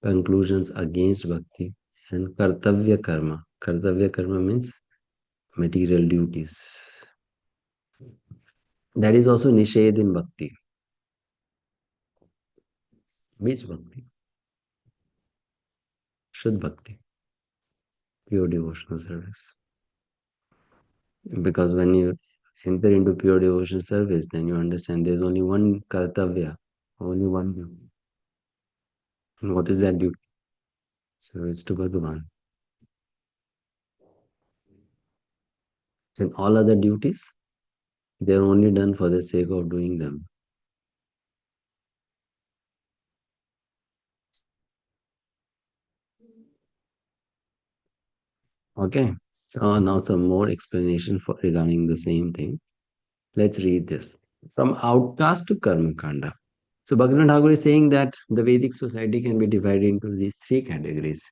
Conclusions against Bhakti. And Kartavya Karma. Kartavya Karma means material duties. That is also Nished in Bhakti. Which Bhakti? Shuddh Bhakti. Pure devotional service. Because when you enter into pure devotional service, then you understand there's only one Kartavya, only one duty. And what is that duty? Service to Bhagavan. And all other duties They're only done for the sake of doing them. Okay. So now some more explanation for regarding the same thing. Let's read this. From outcast to karma kanda. So Bhaktivinoda Thakura is saying that the Vedic society can be divided into these three categories: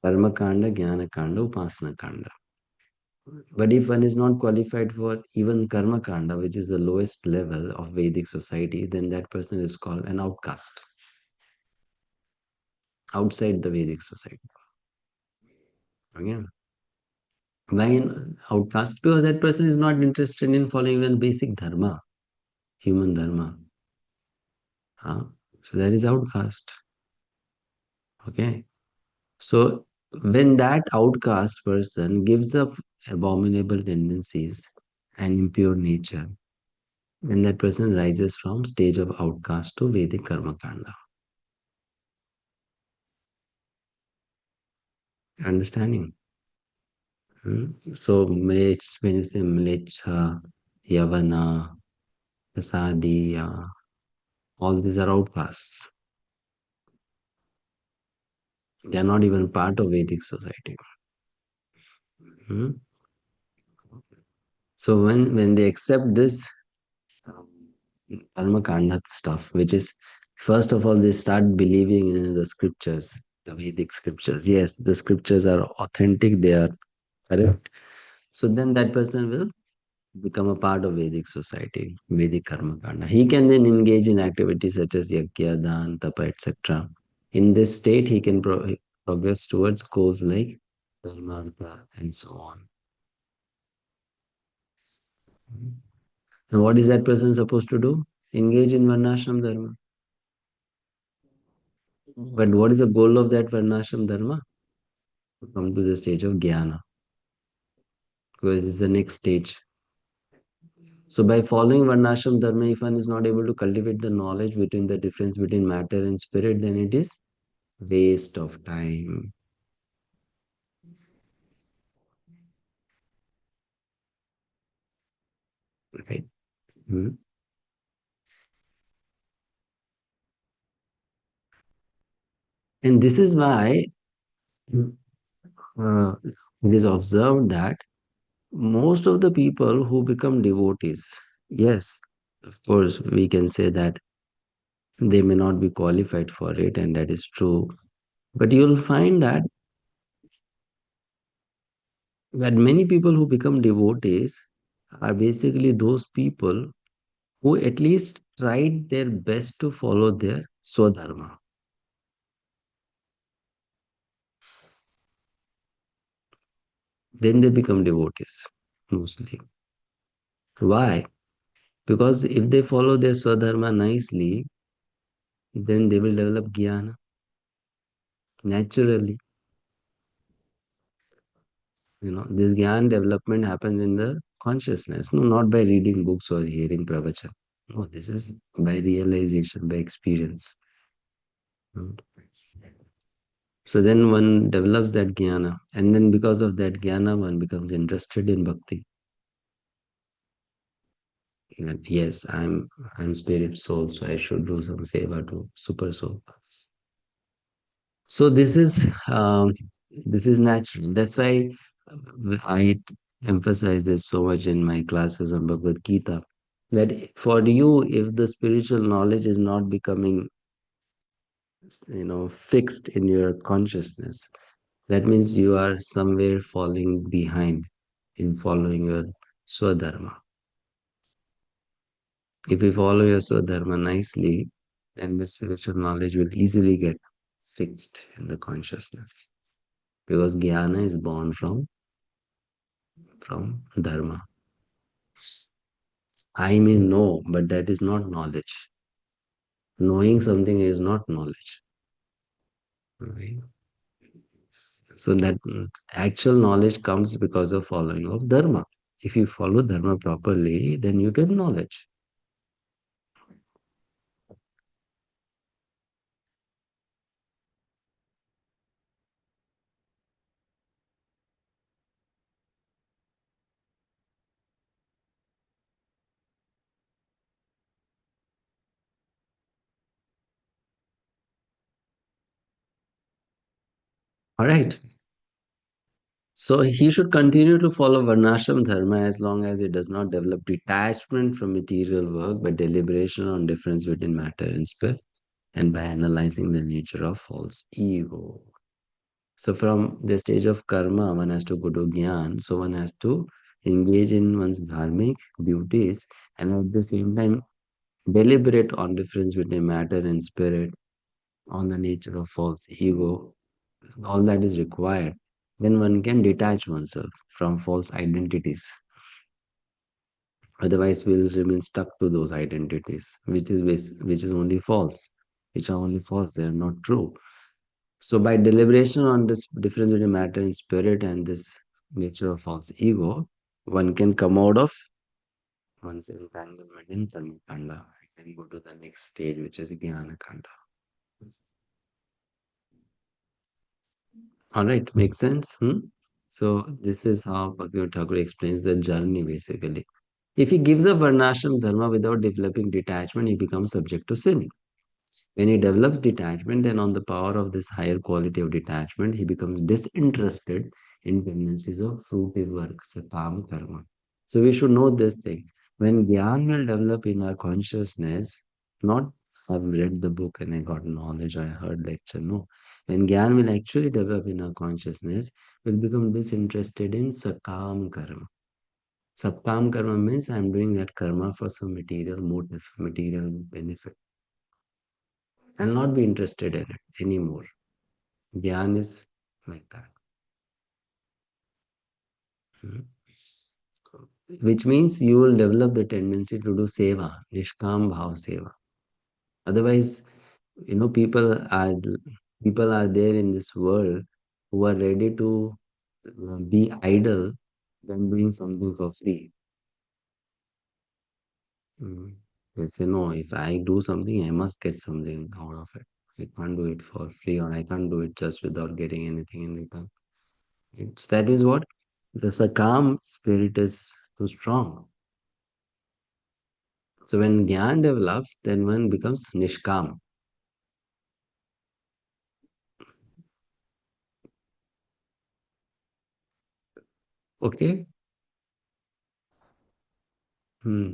karma kanda, jnana kanda, upasana kanda. But if one is not qualified for even karma kanda, which is the lowest level of Vedic society, then that person is called an outcast, outside the Vedic society. Again, why an outcast? Because that person is not interested in following even basic dharma, human dharma. Huh? So that is outcast. Okay. So when that outcast person gives up abominable tendencies and impure nature, then that person rises from stage of outcast to Vedic karma kanda. Understanding? So when you say mlecha, yavana, pasadi, all these are outcasts. They are not even part of Vedic society. Hmm? So when they accept this karma kanda stuff, which is first of all they start believing in the scriptures, the Vedic scriptures. Yes, the scriptures are authentic, they are correct. So then that person will become a part of Vedic society, Vedic karma kanda. He can then engage in activities such as yajna, dan, tapa, etc. In this state, he can progress towards goals like dharma, artha, and so on. And what is that person supposed to do? Engage in varnashram dharma. But what is the goal of that varnashram dharma? To come to the stage of jnana, because it's the next stage. So by following varnashram dharma, if one is not able to cultivate the knowledge between the difference between matter and spirit, then it is waste of time. Right? Hmm. And this is why uh, it is observed that most of the people who become devotees, yes, of course, we can say that they may not be qualified for it, and that is true. But you'll find that many people who become devotees are basically those people who at least tried their best to follow their swadharma. Then they become devotees, mostly. Why? Because if they follow their swadharma nicely, then they will develop jnana naturally. This jnana development happens in the consciousness, no, not by reading books or hearing pravachan. No, this is by realization, by experience. Mm. So then one develops that jnana, and then because of that jnana, one becomes interested in bhakti. And yes, I'm spirit soul, so I should do some seva to super soul. So this is natural. That's why I emphasize this so much in my classes on Bhagavad Gita. That for you, if the spiritual knowledge is not becoming, fixed in your consciousness, that means you are somewhere falling behind in following your swadharma. If you follow your swadharma nicely, then the spiritual knowledge will easily get fixed in the consciousness. Because jnana is born from dharma. I may know, but that is not knowledge. Knowing something is not knowledge. Right? So that actual knowledge comes because of following of dharma. If you follow dharma properly, then you get knowledge. All right. So he should continue to follow Varnashram Dharma as long as he does not develop detachment from material work by deliberation on difference between matter and spirit and by analyzing the nature of false ego. So from the stage of karma, one has to go to jnana. So one has to engage in one's dharmic duties and at the same time deliberate on difference between matter and spirit, on the nature of false ego. All that is required. Then one can detach oneself from false identities. Otherwise, we'll remain stuck to those identities, which is only false, which are only false. They are not true. So by deliberation on this difference between matter and spirit and this nature of false ego, one can come out of one's entanglement in karma kanda and go to the next stage, which is jnana kanda. All right, makes sense. So this is how Bhaktivinoda Thakur explains the journey basically. If he gives up varnashram dharma without developing detachment, he becomes subject to sin. When he develops detachment, then on the power of this higher quality of detachment, he becomes disinterested in tendencies of fruitive work, sakam karma. So we should know this thing. When Gyan will develop in our consciousness, not I've read the book and I got knowledge, I heard lecture, no. When Gyan will actually develop in our consciousness, we'll become disinterested in sakam karma. Sakam karma means I'm doing that karma for some material motive, material benefit. I'll not be interested in it anymore. Gyan is like that. Hmm. Which means you will develop the tendency to do seva, nishkam bhav seva. Otherwise, people are there in this world who are ready to be idle than doing something for free. Mm. They say, no, if I do something, I must get something out of it. I can't do it for free or I can't do it just without getting anything in return. That is what the sakam spirit is too strong. So when Gyan develops, then one becomes nishkam. Okay? Hmm.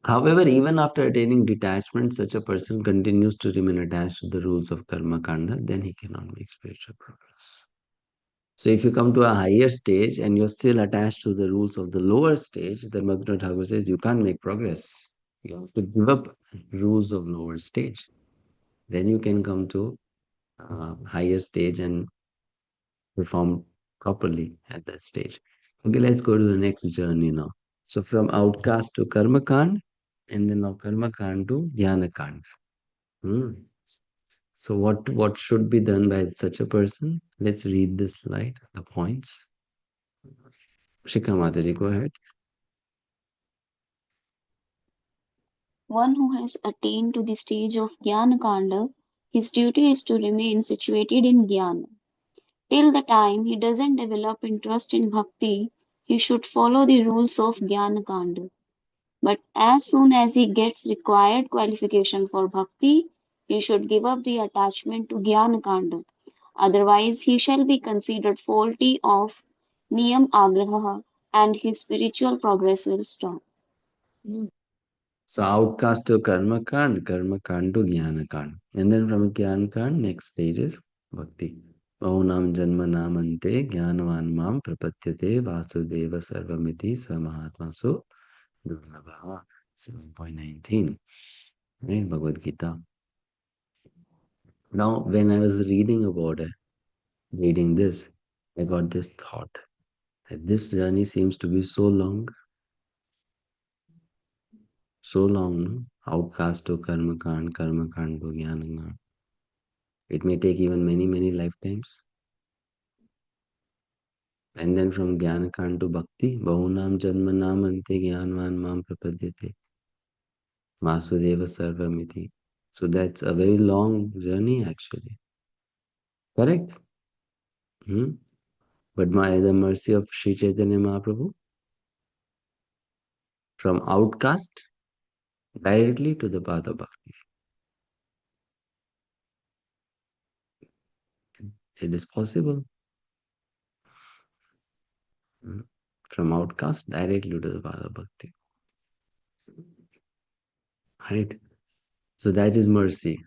However, even after attaining detachment, such a person continues to remain attached to the rules of karma kanda, then he cannot make spiritual progress. So if you come to a higher stage and you're still attached to the rules of the lower stage, then Bhaktivinoda Thakur says you can't make progress. You have to give up rules of lower stage. Then you can come to higher stage and perform properly at that stage. Okay, let's go to the next journey now. So from outcast to karma kand, and then now karma kand to dhyana kand. Hmm. So what should be done by such a person? Let's read this slide, the points. Shikha Mataji, go ahead. One who has attained to the stage of Jnana Kanda, his duty is to remain situated in Jnana. Till the time he doesn't develop interest in bhakti, he should follow the rules of Jnana Kanda. But as soon as he gets required qualification for bhakti, he should give up the attachment to Jnana Kanda. Otherwise, he shall be considered faulty of Niyam Agraha and his spiritual progress will stop. So outcast to karma kand to jnana kand. And then from jnana kand, next stage is bhakti. Bahunam janma namante jnanavan mam prapatyate vasudeva sarvamiti samahatmasu durlabha. 7.19. Right, Bhagavad Gita. Now, when I was reading about it, reading this, I got this thought that this journey seems to be so long, no? Outcast to karma kand to jnana kand. It may take even many, many lifetimes. And then from Jnanakand to Bhakti, Bahunam Janma Namante Jnanvan Mam Prapadyate Vasudeva Sarvamiti. So that's a very long journey actually. Correct? Hmm? But by the mercy of Sri Chaitanya Mahaprabhu, from outcast directly to the path of Bhakti. It is possible. From outcast directly to the path of bhakti. Right? So that is mercy.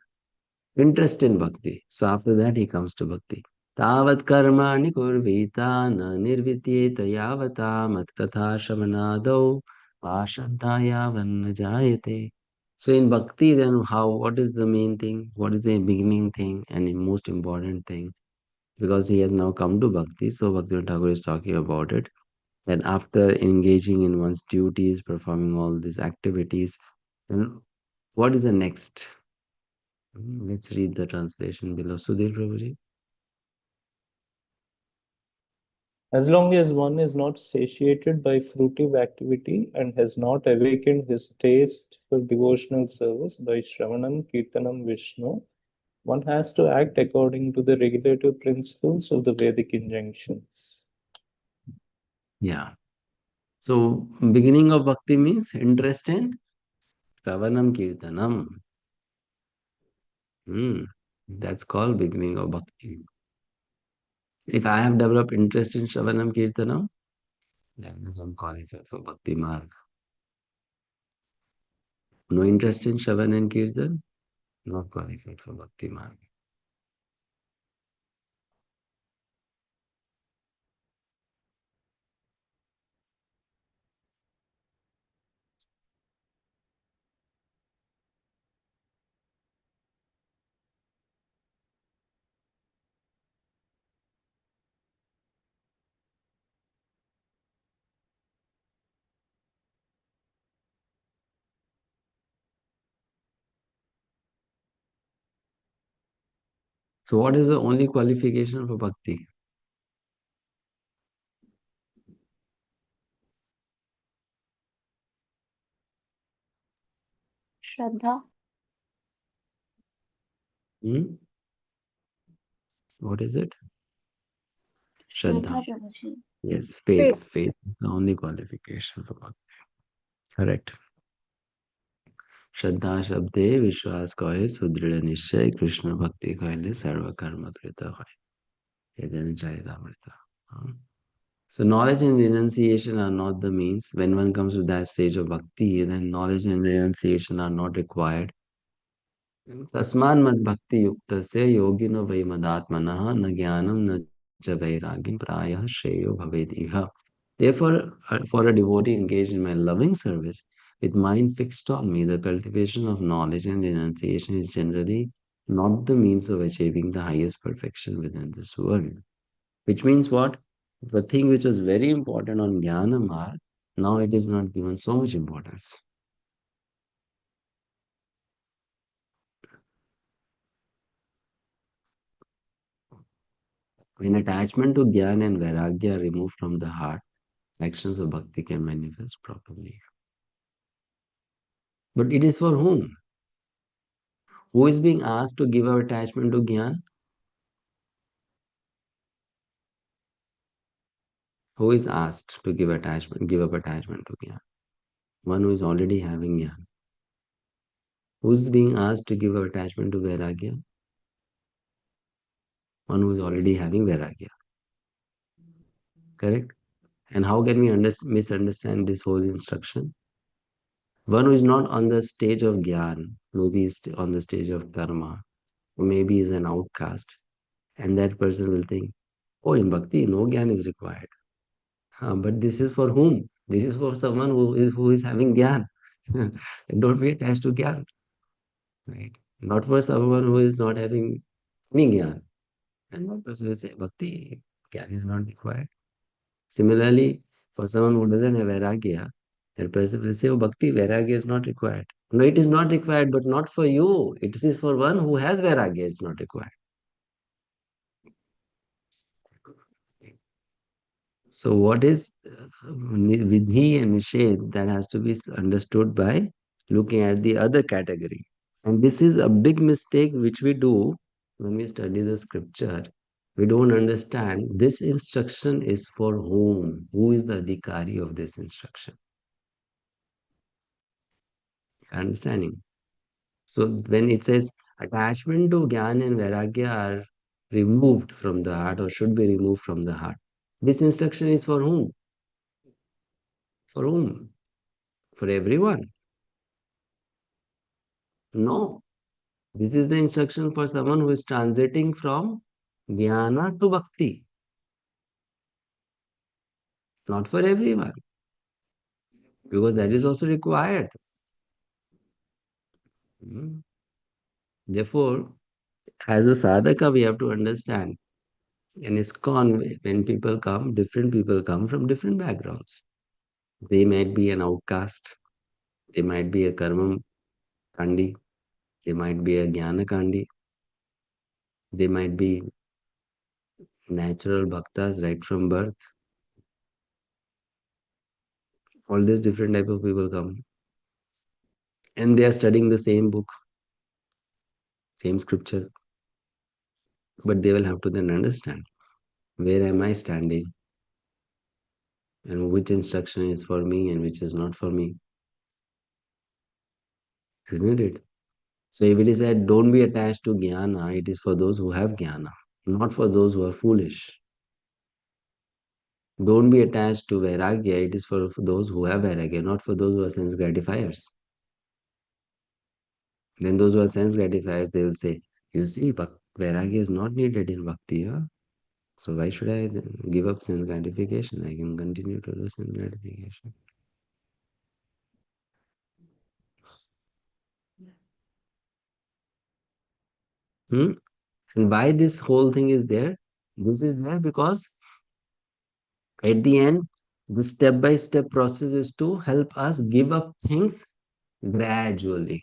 Interest in bhakti. So after that he comes to bhakti. Tavat karmani kurvita na nirvityeta yavata matkatha shamanadau ashadhaya jayate. So in bhakti, then what is the main thing? What is the beginning thing and the most important thing? Because he has now come to bhakti, so Bhaktivinoda Thakur is talking about it. And after engaging in one's duties, performing all these activities, then what is the next? Let's read the translation below. Sudhir Prabhuji. As long as one is not satiated by fruitive activity and has not awakened his taste for devotional service by Shravanam, Kirtanam, Vishnu, one has to act according to the regulative principles of the Vedic injunctions. Yeah. So beginning of bhakti means interest in Shravanam Kirtanam. That's called beginning of bhakti. If I have developed interest in Shravanam Kirtanam, then I'm qualified for Bhakti Marg. No interest in Shravan and Kirtan, not qualified for Bhakti Marg. So what is the only qualification for Bhakti? Shraddha. Hmm? What is it? Shraddha. Shraddha Prabhuji. Yes, Faith. faith. Faith is the only qualification for Bhakti. Correct. श्रद्धा शब्दे विश्वास कहे सुदृढ़ निश्चय कृष्ण भक्ति कहले सर्व कर्म कृत है यदन Charitamrita. So knowledge and renunciation are not the means. When one comes to that stage of bhakti, then knowledge and renunciation are not required. तस्मान् मद्भक्ति युक्तस्य योगिनो वै मदात्मनः न ज्ञानं न च वैराग्यं प्रायः श्रेयो भवेत् इह. Therefore, for a devotee engaged in my loving service, with mind fixed on me, the cultivation of knowledge and renunciation is generally not the means of achieving the highest perfection within this world. Which means what? The thing which was very important on Jnana Marg, now it is not given so much importance. When attachment to Jnana and Vairagya are removed from the heart, actions of bhakti can manifest properly. But it is for whom? Who is being asked to give up attachment to Jnana? Who is asked to give up attachment to Jnana? One who is already having Jnana. Who is being asked to give up attachment to Vairagya? One who is already having Vairagya. Correct? And how can we misunderstand this whole instruction? One who is not on the stage of Gyan, maybe is on the stage of Karma, or maybe is an outcast, and that person will think, oh, in Bhakti, no Gyan is required. But this is for whom? This is for someone who is having Gyan. Don't be attached to Gyan, right? Not for someone who is not having any Gyan. And that person will say, Bhakti, Gyan is not required. Similarly, for someone who doesn't have Vairagya, that person will say, oh, Bhakti, Vairagya is not required. No, it is not required, but not for you. It is for one who has Vairagya, it's not required. So what is Vidhi and Nished? That has to be understood by looking at the other category. And this is a big mistake which we do when we study the scripture. We don't understand this instruction is for whom? Who is the adhikari of this instruction? Understanding? So when it says attachment to Gyan and Vairagya are removed from the heart or should be removed from the heart. This instruction is for whom? For whom? For everyone? No. This is the instruction for someone who is transiting from jnana to bhakti. Not for everyone. Because that is also required. Hmm. Therefore, as a sadhaka, we have to understand in iskcon, when people come, different people come from different backgrounds. They might be an outcast, they might be a karma kandi, they might be a jnana kandi, they might be natural bhaktas right from birth. All these different type of people come, and they are studying the same book, same scripture, but they will have to then understand where am I standing and which instruction is for me and which is not for me, isn't it? So if it is said don't be attached to jnana, it is for those who have jnana, not for those who are foolish. Don't be attached to vairagya, it is for those who have vairagya, not for those who are sense gratifiers. Then those who are sense gratifiers, they will say, you see, vairagya is not needed in bhakti. Huh? So why should I give up sense gratification? I can continue to do sense gratification. Hmm? And why this whole thing is there? This is there because at the end, the step-by-step process is to help us give up things gradually.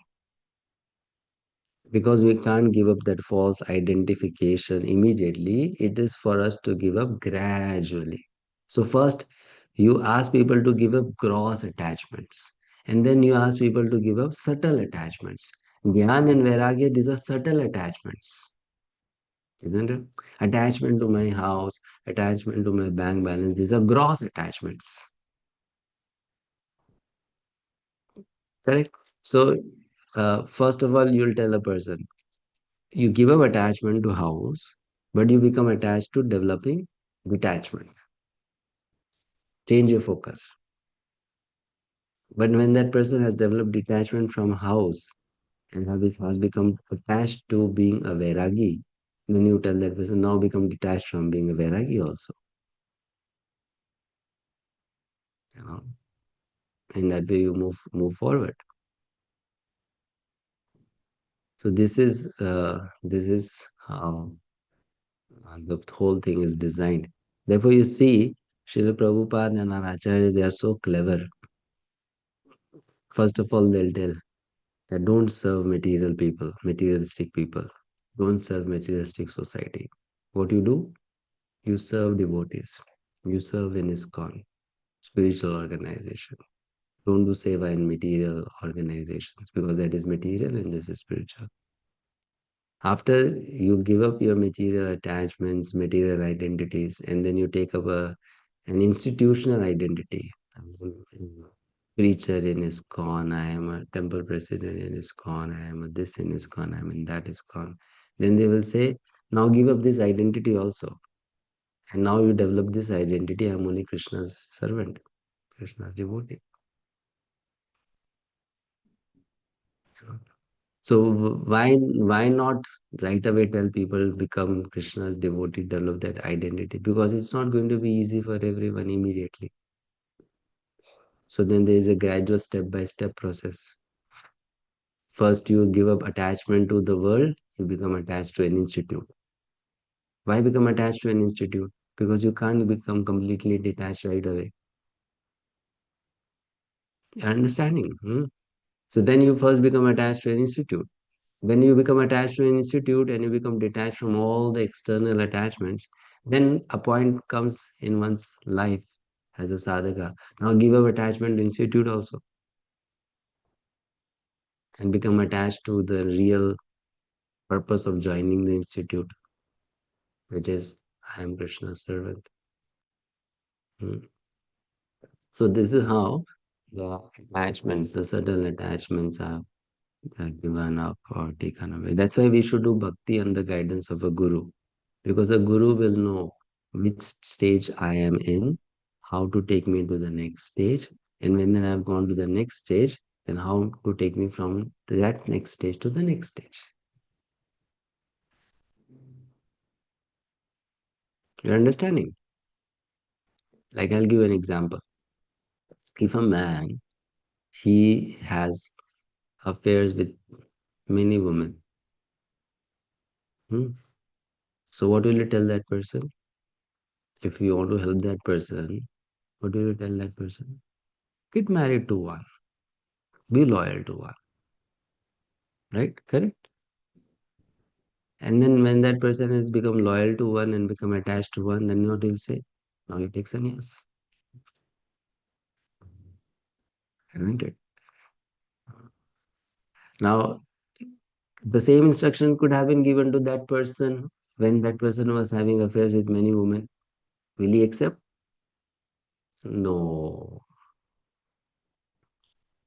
Because we can't give up that false identification immediately, it is for us to give up gradually. So first, you ask people to give up gross attachments, and then you ask people to give up subtle attachments. Gyan and Vairagya, these are subtle attachments, isn't it? Attachment to my house, attachment to my bank balance, these are gross attachments, correct? So, first of all, you'll tell a person, you give up attachment to house, but you become attached to developing detachment. Change your focus. But when that person has developed detachment from house and has become attached to being a vairagi, then you tell that person now become detached from being a vairagi also. You know, in that way you move forward. So this is how the whole thing is designed. Therefore, you see, Srila Prabhupada and our acharyas, they are so clever. First of all, they'll tell that don't serve material people, materialistic people. Don't serve materialistic society. What you do? You serve devotees. You serve in iskcon, spiritual organization. Don't do seva in material organizations because that is material and this is spiritual. After you give up your material attachments, material identities, and then you take up an institutional identity. I'm a preacher in iskcon, I am a temple president in iskcon, I am a this in iskcon, I am in that iskcon. Then they will say, now give up this identity also. And now you develop this identity, I am only Krishna's servant, Krishna's devotee. So why not right away tell people become Krishna's devotee, develop that identity? Because it's not going to be easy for everyone immediately. So then there is a gradual step-by-step process. First, you give up attachment to the world, you become attached to an institute. Why become attached to an institute? Because you can't become completely detached right away. You're understanding? Hmm? So then you first become attached to an institute. When you become attached to an institute and you become detached from all the external attachments, then a point comes in one's life as a sadhaka. Now give up attachment to institute also and become attached to the real purpose of joining the institute, which is I am Krishna's servant. Hmm. So this is how the attachments, the subtle attachments are given up or taken away. That's why we should do bhakti under guidance of a guru. because a guru will know which stage I am in, how to take me to the next stage, and when I have gone to the next stage, then how to take me from that next stage to the next stage. You're understanding? Like, I'll give an example. If a man, he has affairs with many women, so what will you tell that person? If you want to help that person, what will you tell that person? Get married to one, be loyal to one, right? Correct? And then when that person has become loyal to one and become attached to one, then what will say? Now he takes sannyas, isn't it? Now, the same instruction could have been given to that person when that person was having affairs with many women. Will he accept? No.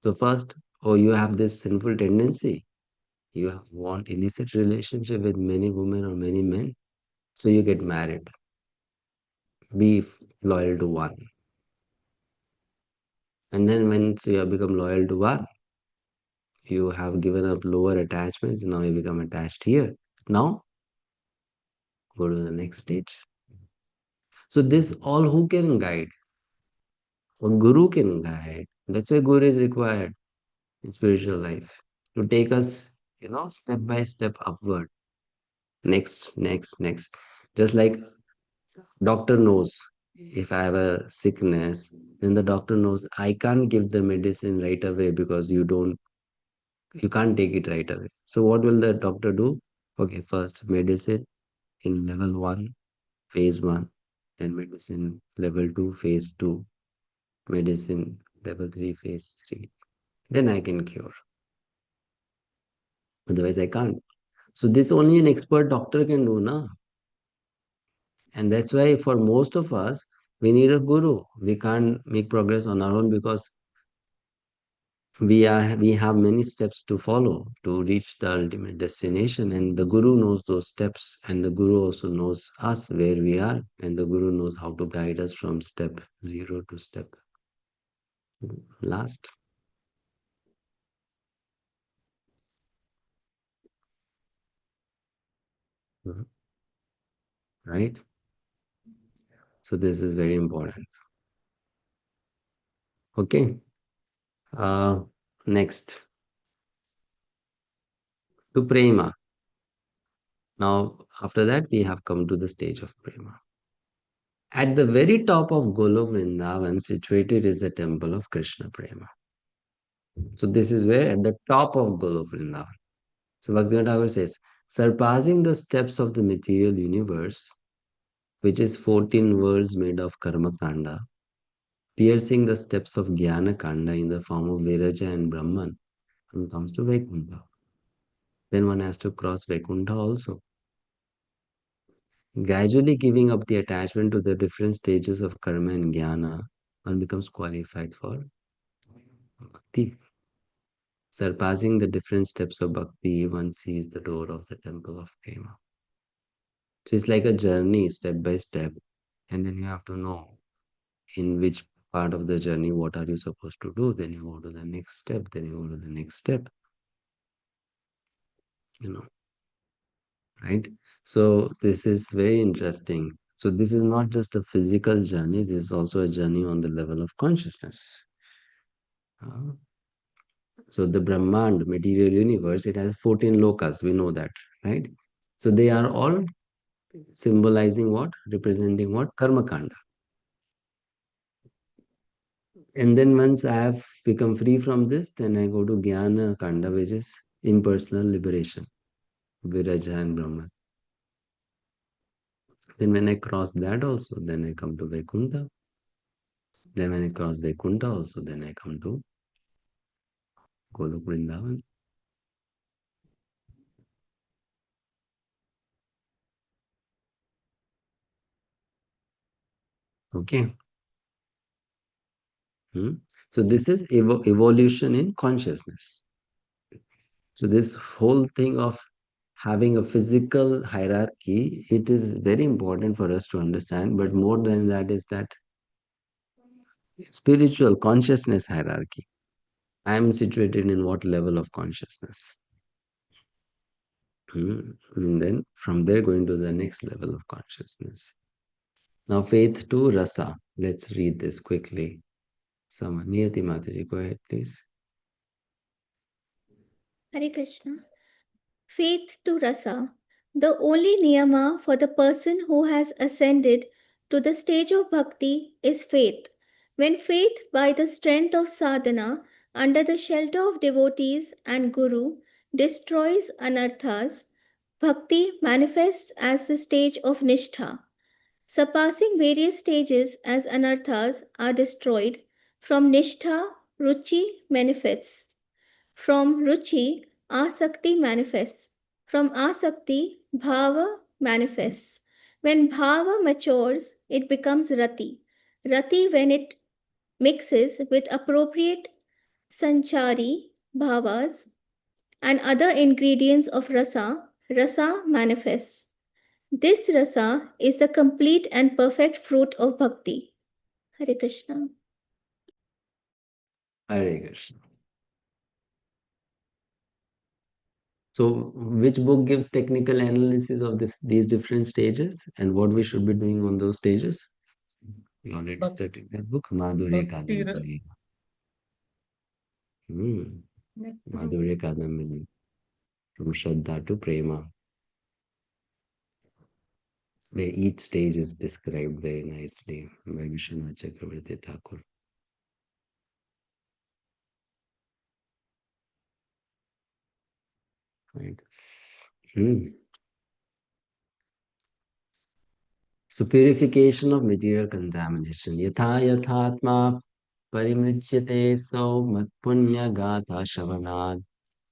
So first, oh, you have this sinful tendency. You want illicit relationship with many women or many men. So you get married. Be loyal to one. And then once you have become loyal to one, you have given up lower attachments. Now you become attached here. Now go to the next stage. So this all who can guide? A guru can guide. That's why guru is required in spiritual life to take us, step by step upward. Next, next, next. Just like doctor knows if I have a sickness, then the doctor knows I can't give the medicine right away because you can't take it right away. So what will the doctor do? Okay, first medicine in level 1, phase 1, then medicine level 2, phase 2, medicine level 3, phase 3. Then I can cure. Otherwise I can't. So this only an expert doctor can do, na? And that's why for most of us, we need a guru. We can't make progress on our own because we have many steps to follow to reach the ultimate destination, and the guru knows those steps, and the guru also knows us where we are, and the guru knows how to guide us from step 0 to step last. Mhm. Right? So this is very important. Okay. uh Next, to prema. Now after that we have come to the stage of prema. At the very top of Golok Vrindavan, situated is the temple of Krishna Prema. So this is where at the top of Golok Vrindavan. So Bhaktivinoda Thakur says, surpassing the steps of the material universe, which is 14 worlds made of karma kanda, piercing the steps of jnana kanda in the form of Viraja and Brahman, one comes to Vaikuntha. Then one has to cross Vaikuntha also. Gradually giving up the attachment to the different stages of karma and jnana, one becomes qualified for bhakti. Surpassing the different steps of bhakti, one sees the door of the temple of prema. So it's like a journey step by step, and then you have to know in which part of the journey what are you supposed to do. Then you go to the next step, then you go to the next step, you know, right? So this is very interesting. So this is not just a physical journey, this is also a journey on the level of consciousness. Uh, so the Brahmand, material universe, it has 14 lokas, we know that, right? So they are all symbolizing what? Representing what? Karma kanda. And then once I have become free from this, then I go to Jnana Kanda, which is impersonal liberation, Viraja and Brahman. Then when I cross that also, then I come to Vaikuntha. Then when I cross Vaikuntha also, then I come to Golok Vrindavan. Okay. So this is evolution in consciousness. So this whole thing of having a physical hierarchy, it is very important for us to understand. But more than that is that spiritual consciousness hierarchy. I am situated in what level of consciousness? And then from there going to the next level of consciousness. Now faith to rasa. Let's read this quickly. Someone, Niyati Mataji, go ahead, please. Hare Krishna. Faith to rasa. The only niyama for the person who has ascended to the stage of bhakti is faith. When faith, by the strength of sadhana, under the shelter of devotees and guru, destroys anarthas, bhakti manifests as the stage of nishtha. Surpassing various stages as anarthas are destroyed, from nishtha, ruchi manifests. From ruchi, asakti manifests. From asakti, bhava manifests. When bhava matures, it becomes rati. Rati, when it mixes with appropriate sanchari, bhavas, and other ingredients of rasa, rasa manifests. This rasa is the complete and perfect fruit of bhakti. Hare Krishna. Hare Krishna. So, which book gives technical analysis of these different stages and what we should be doing on those stages? We already studied that book, Madhurya Bhakti, Kadambini. Madhurya Kadambini. From Shraddha to Prema, where each stage is described very nicely by Vishwanath Chakravarti Thakur. Right. So purification of material contamination. Yatha yathatma parimricyate so matpunya gata shavanad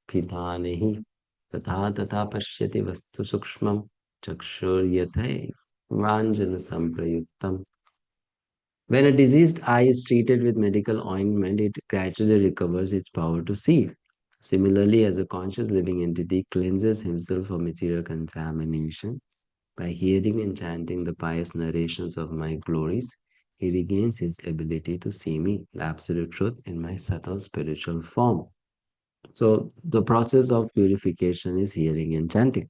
pidhanehi tatha tatha pashyati vastu sukshmam chakshur yathai vanjana samprayuktam. When a diseased eye is treated with medical ointment, it gradually recovers its power to see. Similarly, as a conscious living entity cleanses himself from material contamination by hearing and chanting the pious narrations of my glories, he regains his ability to see me, the absolute truth, in my subtle spiritual form. So, the process of purification is hearing and chanting.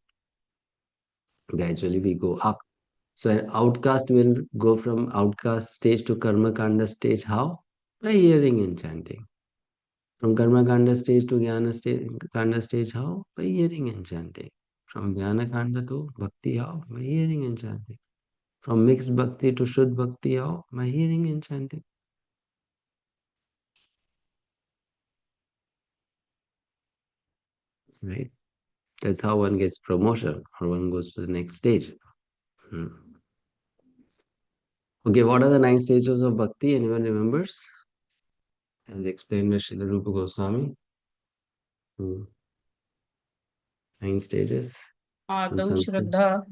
Gradually, we go up. So an outcast will go from outcast stage to karma kanda stage. How? By hearing and chanting. From karma kanda stage to jnana kanda stage. How? By hearing and chanting. From jnana kanda to bhakti. How? By hearing and chanting. From mixed bhakti to shuddh bhakti. How? By hearing and chanting. Right? That's how one gets promotion or one goes to the next stage. Okay, what are the 9 stages of bhakti? Anyone remembers? As explained by Srila Rupa Goswami. 9 stages. In Adav Sanskrit. Shraddha,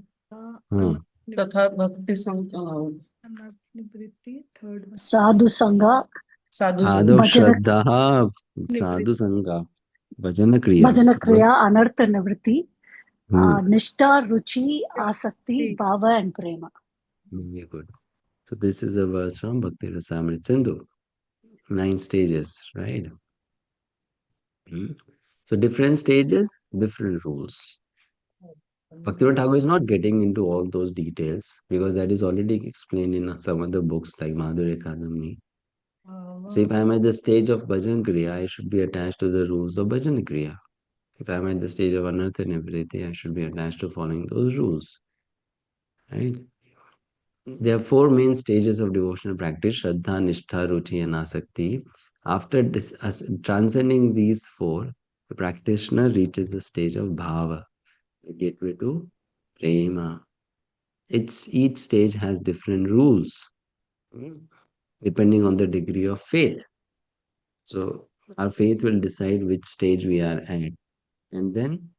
तथा Bhakti साधु संगा Sadhu Adav भजन Shraddha, Sadhu Sangha, Bhajana Kriya. भजन क्रिया अनर्थ निवृत्ति Hmm. निष्ठा रुचि आसक्ति भाव and Prem. Very good. So this is a verse from Bhakti Rasamrita Sindhu. 9 stages, right? So different stages, different rules. Bhaktivinoda Thakur is not getting into all those details because that is already explained in some other books like Madhurya Kadamini. So if I am at the stage of Bhajan Kriya, I should be attached to the rules of Bhajan Kriya. If I am at the stage of Anartha Nivriti, I should be attached to following those rules. Right? There are 4 main stages of devotional practice: Shraddha, Nishtha, Ruchi, and Asakti. After transcending these 4, the practitioner reaches the stage of Bhava, the gateway to Prema. Each stage has different rules depending on the degree of faith. So our faith will decide which stage we are at. And then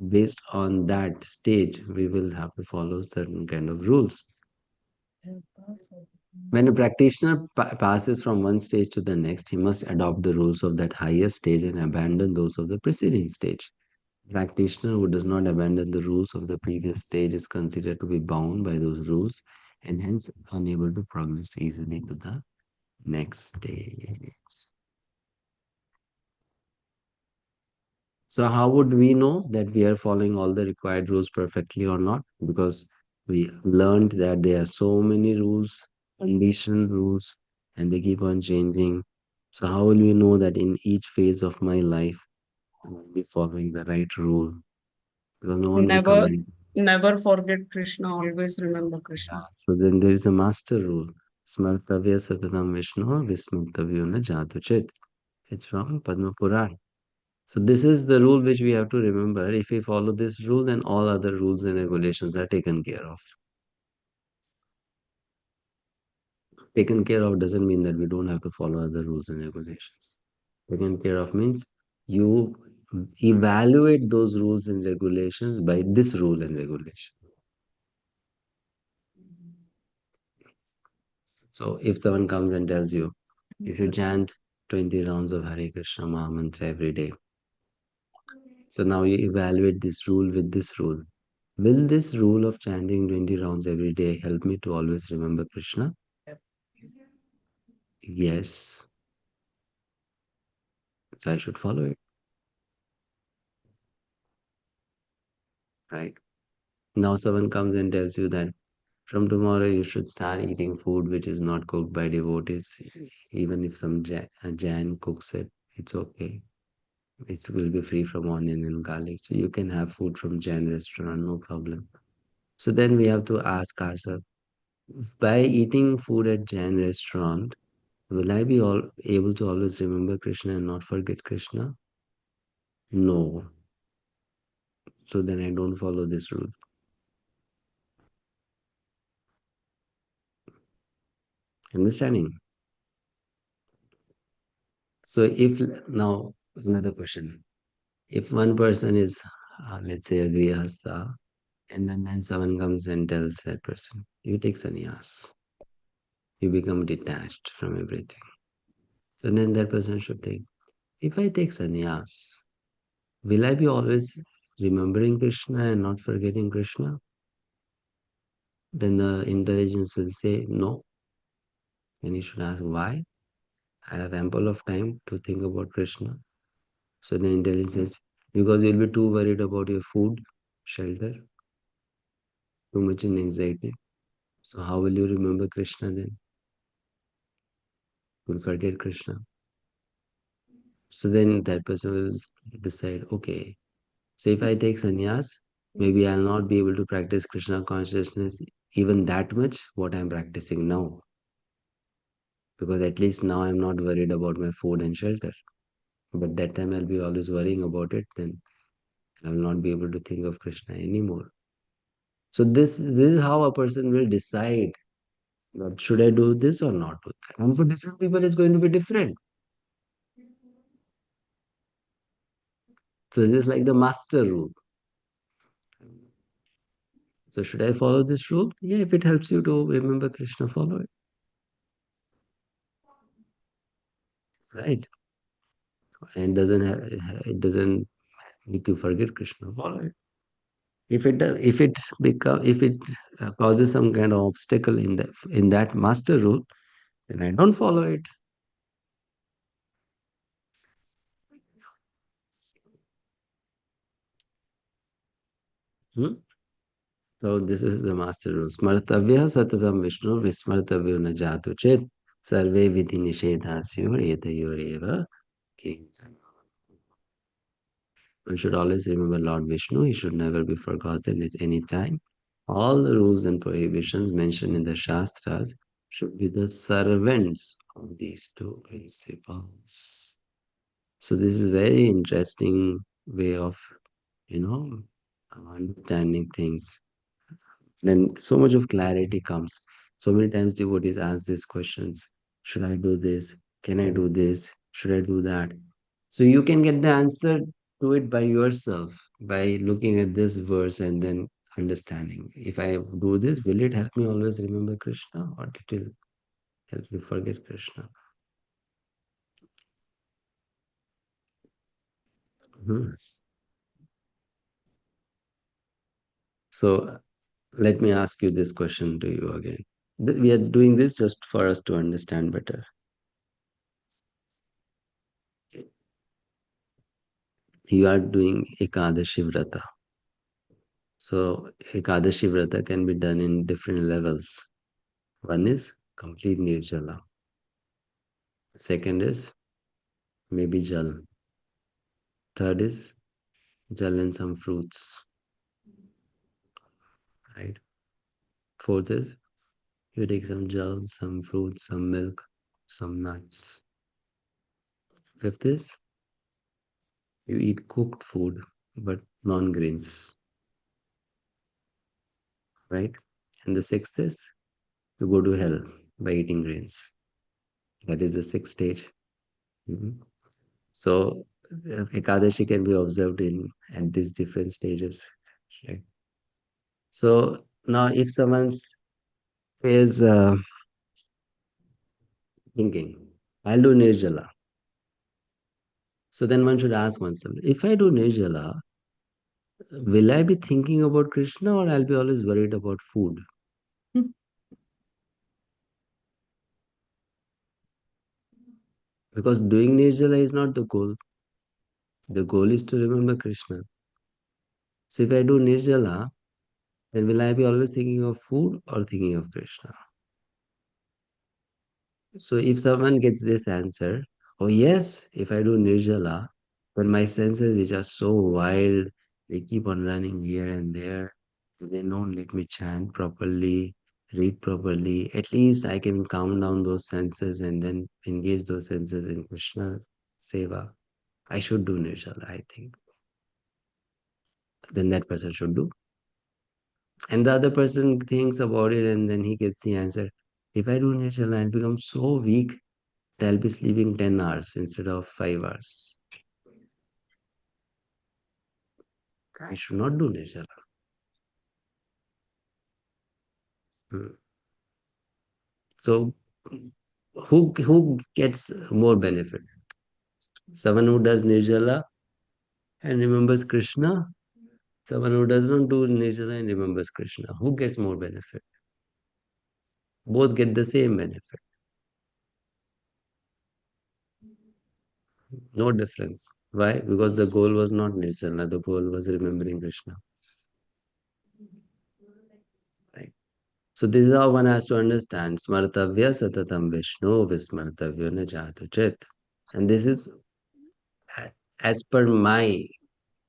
based on that stage, we will have to follow certain kind of rules. When a practitioner passes from one stage to the next, he must adopt the rules of that higher stage and abandon those of the preceding stage. Practitioner who does not abandon the rules of the previous stage is considered to be bound by those rules and hence unable to progress easily to the next stage. So how would we know that we are following all the required rules perfectly or not? Because we learned that there are so many rules, conditional rules, and they keep on changing. So how will we know that in each phase of my life I will be following the right rule? Because no one will come Never, and never forget Krishna. Always remember yeah. Krishna. So then there is a master rule. Smartavya Satatam Vishnu Vismurtavyo na Jatu Chit. It's from Padma Puran. So this is the rule which we have to remember. If we follow this rule, then all other rules and regulations are taken care of. Taken care of doesn't mean that we don't have to follow other rules and regulations. Taken care of means you evaluate those rules and regulations by this rule and regulation. So if someone comes and tells you, you should chant 20 rounds of Hare Krishna Maha Mantra every day. So now you evaluate this rule with this rule. Will this rule of chanting 20 rounds every day help me to always remember Krishna? Yes. So I should follow it. Right. Now someone comes and tells you that from tomorrow you should start eating food which is not cooked by devotees. Even if some Jain cooks it, it's okay. It will be free from onion and garlic. So you can have food from Jain restaurant, no problem. So then we have to ask ourselves, by eating food at Jain restaurant, will I be all able to always remember Krishna and not forget Krishna? No. So then I don't follow this rule. Understanding? So if now another question. If one person is, let's say, a grihastha, and then someone comes and tells that person, you take sannyas, you become detached from everything. So then that person should think, if I take sannyas, will I be always remembering Krishna and not forgetting Krishna? Then the intelligence will say no. And you should ask why? I have ample of time to think about Krishna. So the intelligence says, because you'll be too worried about your food, shelter, too much in anxiety. So how will you remember Krishna then? You'll forget Krishna. So then that person will decide, okay, so if I take sannyas, maybe I'll not be able to practice Krishna consciousness even that much what I'm practicing now. Because at least now I'm not worried about my food and shelter. But that time I'll be always worrying about it, then I will not be able to think of Krishna anymore. So this is how a person will decide that should I do this or not do that. And for different people it's going to be different. So this is like the master rule. So should I follow this rule? Yeah, if it helps you to remember Krishna, follow it. Right? And it doesn't need to forget Krishna, follow it. If it causes some kind of obstacle in that master rule, then I don't follow it. Hmm? So this is the master rule. Smartavya satatam Vishnu vismartavyo na jatu chet sarve vidhi nishedhasyor etayoreva kincana. One should always remember Lord Vishnu. He should never be forgotten at any time. All the rules and prohibitions mentioned in the Shastras should be the servants of these two principles. So this is very interesting way of, you know, understanding things. Then so much of clarity comes. So many times devotees ask these questions. Should I do this? Can I do this? Should I do that? So you can get the answer to it by yourself, by looking at this verse and then understanding. If I do this, will it help me always remember Krishna or it will help me forget Krishna? Hmm. So let me ask you this question to you again. We are doing this just for us to understand better. You are doing Ekadashi Vrata. So Ekadashi Vrata can be done in different levels. One is complete Nirjala. Second is maybe Jal. Third is Jal and some fruits. Right? Fourth is you take some Jal, some fruits, some milk, some nuts. Fifth is you eat cooked food but non-grains. Right? And the sixth is you go to hell by eating grains. That is the sixth stage. Mhm. So Ekadashi can be observed in at these different stages. Right? So now if someone is thinking, I'll do Nirjala. So then one should ask oneself, if I do Nirjala, will I be thinking about Krishna or I'll be always worried about food? Because doing Nirjala is not the goal. The goal is to remember Krishna. So if I do Nirjala, then will I be always thinking of food or thinking of Krishna? So if someone gets this answer, oh yes, if I do Nirjala, but my senses which are so wild, they keep on running here and there, they don't let me chant properly, read properly. At least I can calm down those senses and then engage those senses in Krishna Seva. I should do Nirjala, I think. Then that person should do. And the other person thinks about it and then he gets the answer. If I do Nirjala, I'll become so weak that I'll be sleeping 10 hours instead of 5 hours. I should not do Nirjala. Hmm. So who gets more benefit? Someone who does Nirjala and remembers Krishna, someone who does not do Nirjala and remembers Krishna. Who gets more benefit? Both get the same benefit. No difference. Why? Because the goal was not Nirjala, the goal was remembering Krishna. Right? So this is how one has to understand Smartavya Satatam Vishnu Vismartavya na Jatu Chit. And this is as per my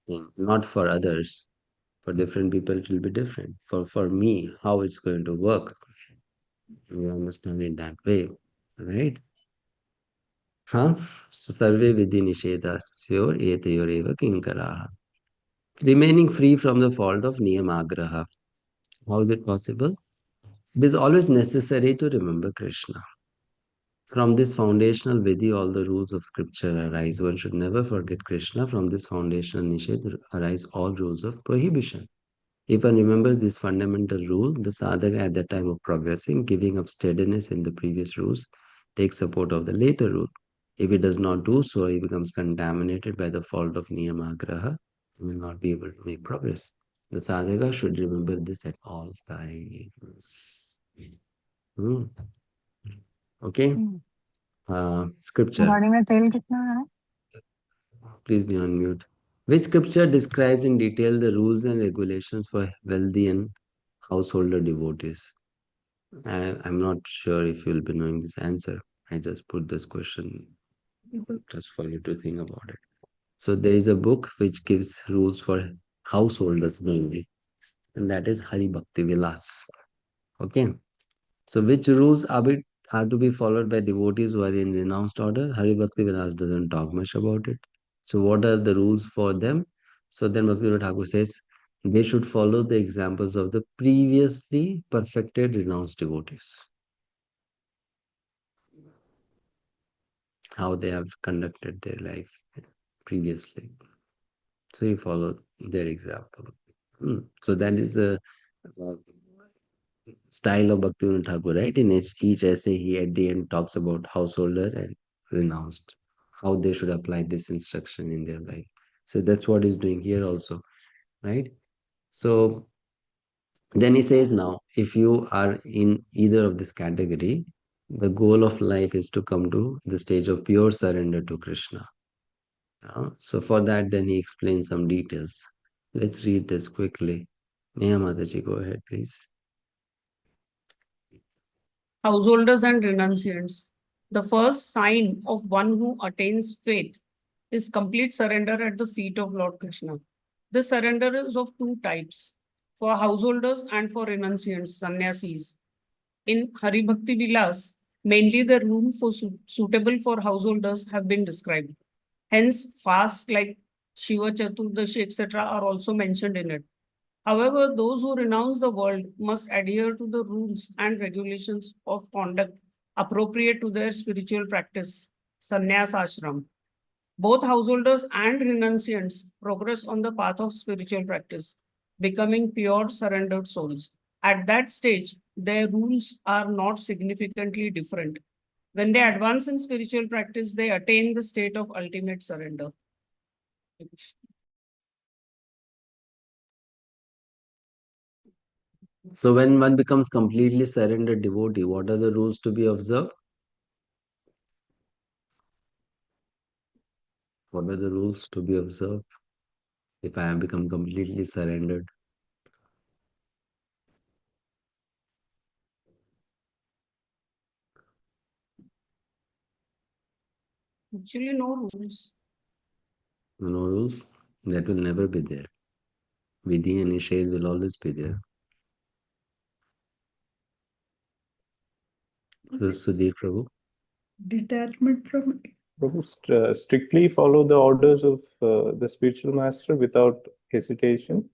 thing, not for others. For different people, it will be different. For me, how it's going to work, you understand it that way, right? Huh? So sarve vidhi nishedasyor etayor kinkaraha. Remaining free from the fault of niyamagraha. How is it possible? It is always necessary to remember Krishna. From this foundational vidhi, all the rules of scripture arise. One should never forget Krishna. From this foundational nished arise all rules of prohibition. If one remembers this fundamental rule, the sadhaka at the time of progressing, giving up steadiness in the previous rules, takes support of the later rule. If he does not do so, he becomes contaminated by the fault of niyamagraha and will not be able to make progress. The sadhaka should remember this at all times. Hmm. Okay? Scripture. गाड़ी में तेल कितना है? Please be on mute. Which scripture describes in detail the rules and regulations for wealthy and householder devotees? I'm not sure if you'll be knowing this answer. I just put this question just for you to think about it. So there is a book which gives rules for householders mainly, and that is Hari Bhakti Vilas. Okay. So which rules are to be followed by devotees who are in renounced order? Hari Bhakti Vilas doesn't talk much about it. So what are the rules for them? So then Bhaktivinoda Thakur says they should follow the examples of the previously perfected renounced devotees. How they have conducted their life previously. So you follow their example. So that is the uh, style of Bhaktivinoda Thakur, right? In each essay, he at the end talks about householder and renounced, how they should apply this instruction in their life. So that's what he's doing here also, right? So Then he says, now, if you are in either of this category, the goal of life is to come to the stage of pure surrender to Krishna. So for that, then he explains some details. Let's read this quickly. Neha Mataji, go ahead, please. Householders and renunciants. The first sign of one who attains faith is complete surrender at the feet of Lord Krishna. This surrender is of two types, for householders and for renunciants, sannyasis. In Hari Bhakti Vilas, mainly the rule for suitable for householders have been described. Hence, fasts like Shiva Chaturdashi, etc., are also mentioned in it. However, those who renounce the world must adhere to the rules and regulations of conduct appropriate to their spiritual practice, sannyas ashram. Both householders and renunciants progress on the path of spiritual practice, becoming pure surrendered souls. At that stage, their rules are not significantly different. When they advance in spiritual practice, they attain the state of ultimate surrender. So when one becomes completely surrendered devotee, what are the rules to be observed? What are the rules to be observed if I have become completely surrendered? Actually, no rules. No rules? That will never be there. Vidhi and Nished will always be there. So, Sudhir Prabhu. Detachment from Prabhu, strictly follow the orders of the spiritual master without hesitation,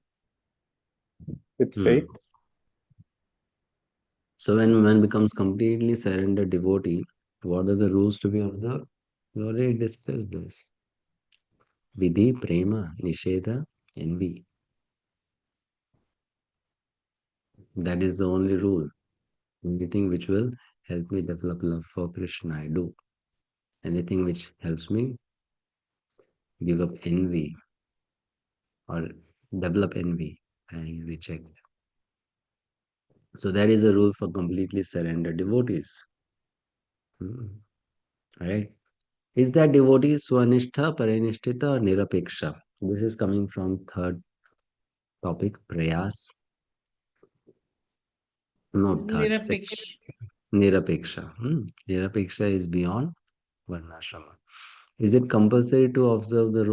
with faith. So when one becomes completely surrendered devotee, what are the rules to be observed? We already discussed this. Vidhi, prema, nisheda, envy. That is the only rule. Anything which will help me develop love for Krishna, I do. Anything which helps me give up envy or develop envy, I reject. So that is a rule for completely surrendered devotees. Right? Is that devotee swanishtha, paranishtita, or nirapeksha? This is coming from third topic, prayas. No, third, second. Nirapeksh. Nirapeksha. Nirapeksha is beyond varnashrama. Is it compulsory to observe the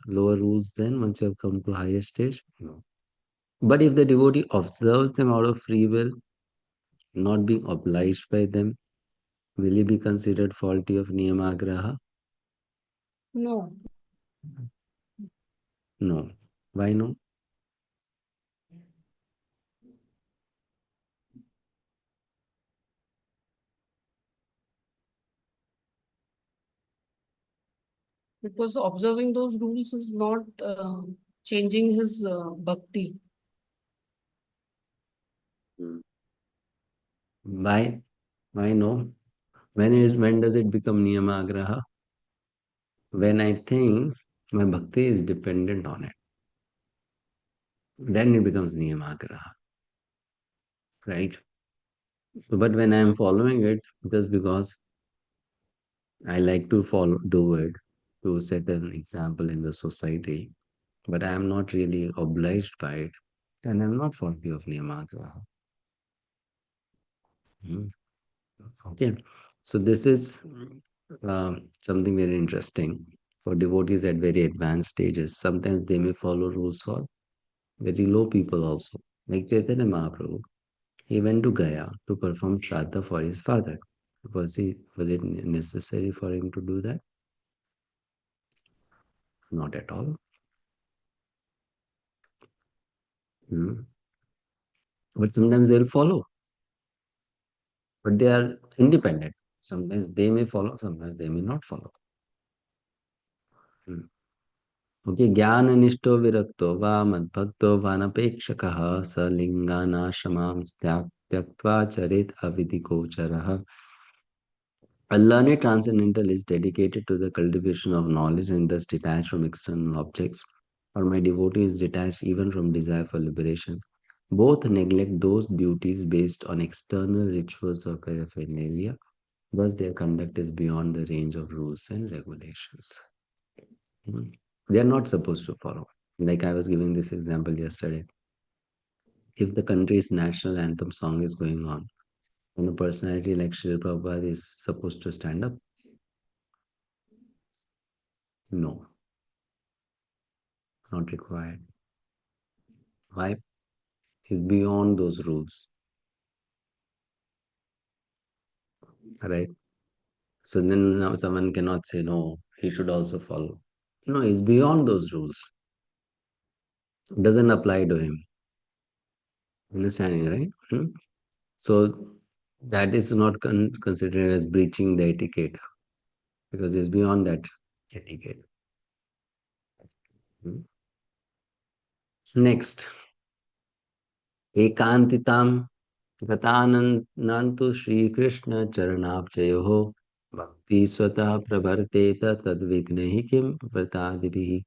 lower rules then once you have come to higher stage? No. But if the devotee observes them out of free will, not being obliged by them, will he be considered faulty of niyamagraha? No. No. Why no? Because observing those rules is not changing his bhakti. Why? Why no? When does it become niyamagraha? When I think my bhakti is dependent on it, then it becomes niyamagraha. Right? But when I am following it just because I like to do it to set an example in the society, but I am not really obliged by it, then I'm not faulty of niyamagraha. Okay, so this is something very interesting for devotees at very advanced stages. Sometimes they may follow rules for very low people also. Like Chaitanya Mahaprabhu, he went to Gaya to perform Shraddha for his father. Was it necessary for him to do that? Not at all. Hmm. But sometimes they'll follow, but they are independent. Sometimes they may follow, sometimes they may not follow. Hmm. Okay, ज्ञाननिष्ठो विरक्तो वा मद्भक्तो वानपेक्षकः स लिङ्गानाशमां त्यक्त्वा चरेत् अविधिगोचरः. A learned transcendental is dedicated to the cultivation of knowledge and thus detached from external objects, or my devotee is detached even from desire for liberation. Both neglect those duties based on external rituals or paraphernalia. Thus, their conduct is beyond the range of rules and regulations. They are not supposed to follow. Like I was giving this example yesterday. If the country's national anthem song is going on, and a personality like Srila Prabhupada is supposed to stand up, no, not required. Why? He's beyond those rules, right? So then now someone cannot say, no, he should also follow. No, he's beyond those rules. It doesn't apply to him. Understanding, right? So that is not considered as breaching the etiquette because it's beyond that etiquette. Next, ekantitam गतानन्तु श्रीकृष्णचरणाब्जयोः भक्ति स्वतः प्रवर्तेत तद्विघ्नैः किं व्रतादिभिः.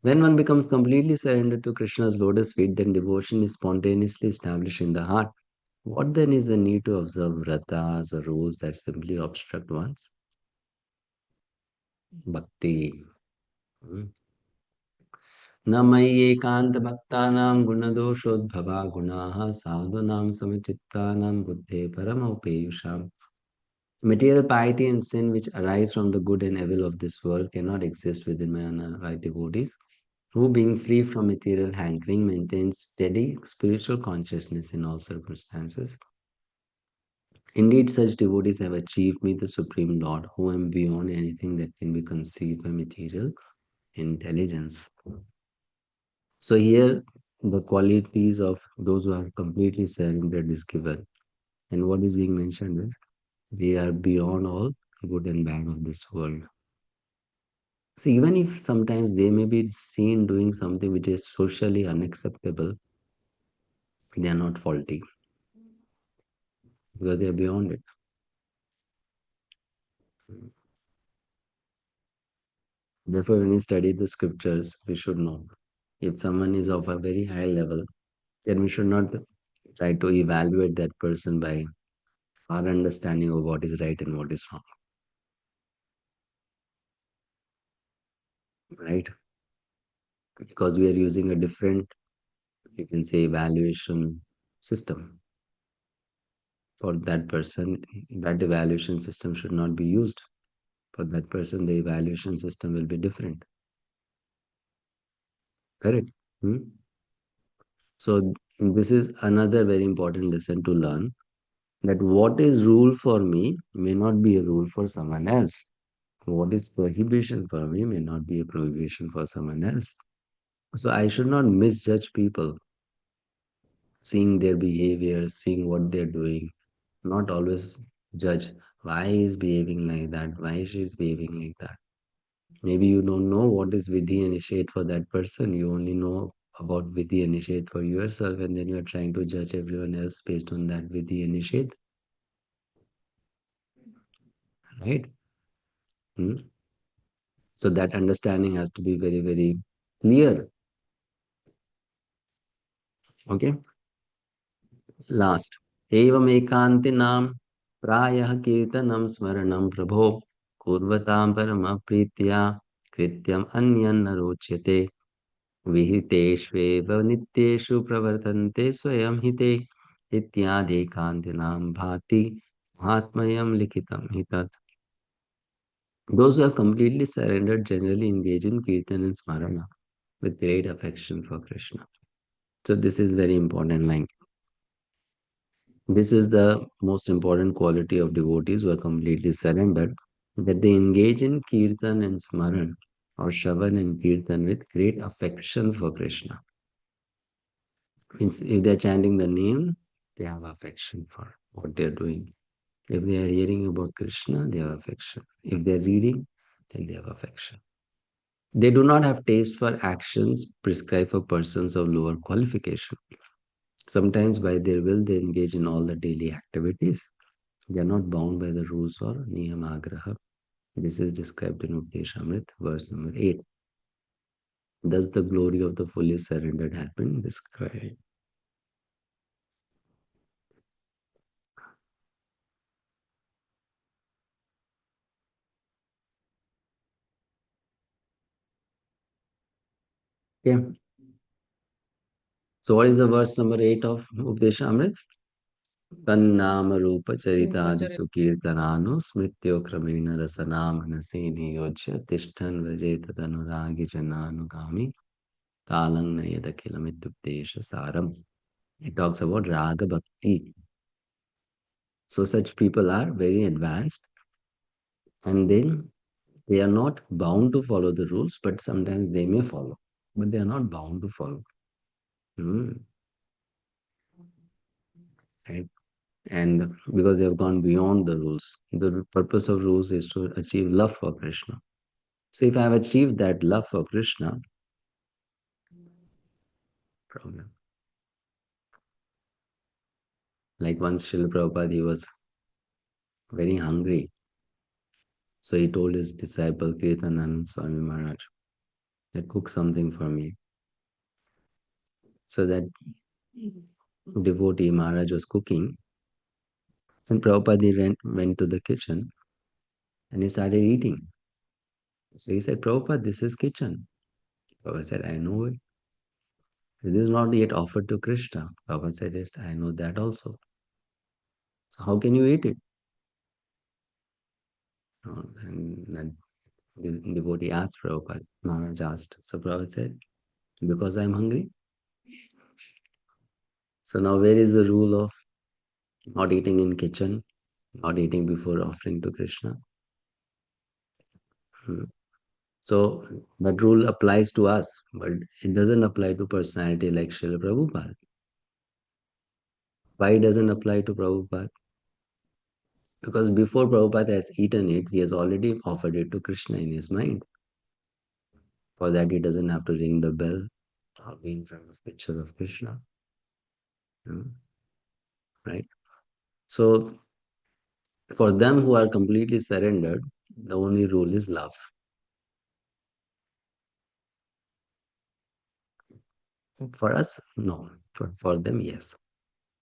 When one becomes completely surrendered to Krishna's lotus feet, then devotion is spontaneously established in the heart. What then is the need to observe vratas or rules that simply obstruct one's bhakti? न मय्येकान्तभक्तानां गुणदोषोद्भवा गुणाः साधूनां समचित्तानां बुद्धे परमोपेयुषाम्. Material piety and sin which arise from the good and evil of this world cannot exist within my unright devotees, who, being free from material hankering, maintain steady spiritual consciousness in all circumstances. Indeed, such devotees have achieved me, the Supreme Lord, who am beyond anything that can be conceived by material intelligence. So here, the qualities of those who are completely surrendered is given. And what is being mentioned is, they are beyond all good and bad of this world. So even if sometimes they may be seen doing something which is socially unacceptable, they are not faulty because they are beyond it. Therefore, when we study the scriptures, we should know if someone is of a very high level, then we should not try to evaluate that person by our understanding of what is right and what is wrong. Right? Because we are using a different, you can say, evaluation system for that person. That evaluation system should not be used. For that person, the evaluation system will be different. Correct? So this is another very important lesson to learn, that what is rule for me may not be a rule for someone else. What is prohibition for me may not be a prohibition for someone else. So I should not misjudge people, seeing their behavior, seeing what they're doing, not always judge why he's behaving like that, why she's behaving like that. Maybe you don't know what is Vidhi and Nisheth for that person. You only know about Vidhi and Nisheth for yourself, and then you are trying to judge everyone else based on that Vidhi and Nisheth. Right? So that understanding has to be very, very clear. Okay? Last. Evam ekantinam prayah kirtanam smaranam prabho kurvatam paramaprithya krityam anyan narochyate विहितेष्वेव नित्येषु प्रवर्तन्ते स्वयं हिते इत्यादेकान्तिनां भाति महात्म्यं लिखितं हि तत्. Those who have completely surrendered generally engage in kirtan and smarana with great affection for Krishna. So this is very important line. This is the most important quality of devotees who are completely surrendered, that they engage in kirtan and smaran or shravan and kirtan with great affection for Krishna. Means if they're chanting the name, they have affection for what they're doing. If they are hearing about Krishna, they have affection. If they're reading, then they have affection. They do not have taste for actions prescribed for persons of lower qualification. Sometimes by their will, they engage in all the daily activities. They are not bound by the rules or niyamagraha. This is described in Updeshamrit, verse number 8. Thus the glory of the fully surrendered has been described. Okay. So what is the verse number 8 of Updeshamrit? Tannama Rupa Charitadi Sukirtananu Smrityo Kramena Rasanam Nasini Yojya Tishtan Vajeta Tanuragi Jananugami Kalang Nayada Kilamitupdesha Saram. It talks about Raga Bhakti. So such people are very advanced, and then they are not bound to follow the rules, but sometimes they may follow, but they are not bound to follow. Right? And because they have gone beyond the rules, the purpose of rules is to achieve love for Krishna. So if I have achieved that love for Krishna, problem. Like once Srila Prabhupada, he was very hungry. So he told his disciple Kirtanand Swami Maharaj, that cook something for me. So that devotee Maharaj was cooking, and Prabhupada went to the kitchen and he started eating. So he said, Prabhupada, this is kitchen. Prabhupada said, I know it. This is not yet offered to Krishna. Prabhupada said, yes, I know that also. So how can you eat it? And the devotee asked Prabhupada, Maharaj asked. So Prabhupada said, because I'm hungry. So now where is the rule of not eating in kitchen, not eating before offering to Krishna? So that rule applies to us, but it doesn't apply to personality like Srila Prabhupada. Why it doesn't apply to Prabhupada? Because before Prabhupada has eaten it, he has already offered it to Krishna in his mind. For that, he doesn't have to ring the bell or be in front of picture of Krishna. Right? So for them who are completely surrendered, the only rule is love. For us, no. For them, yes.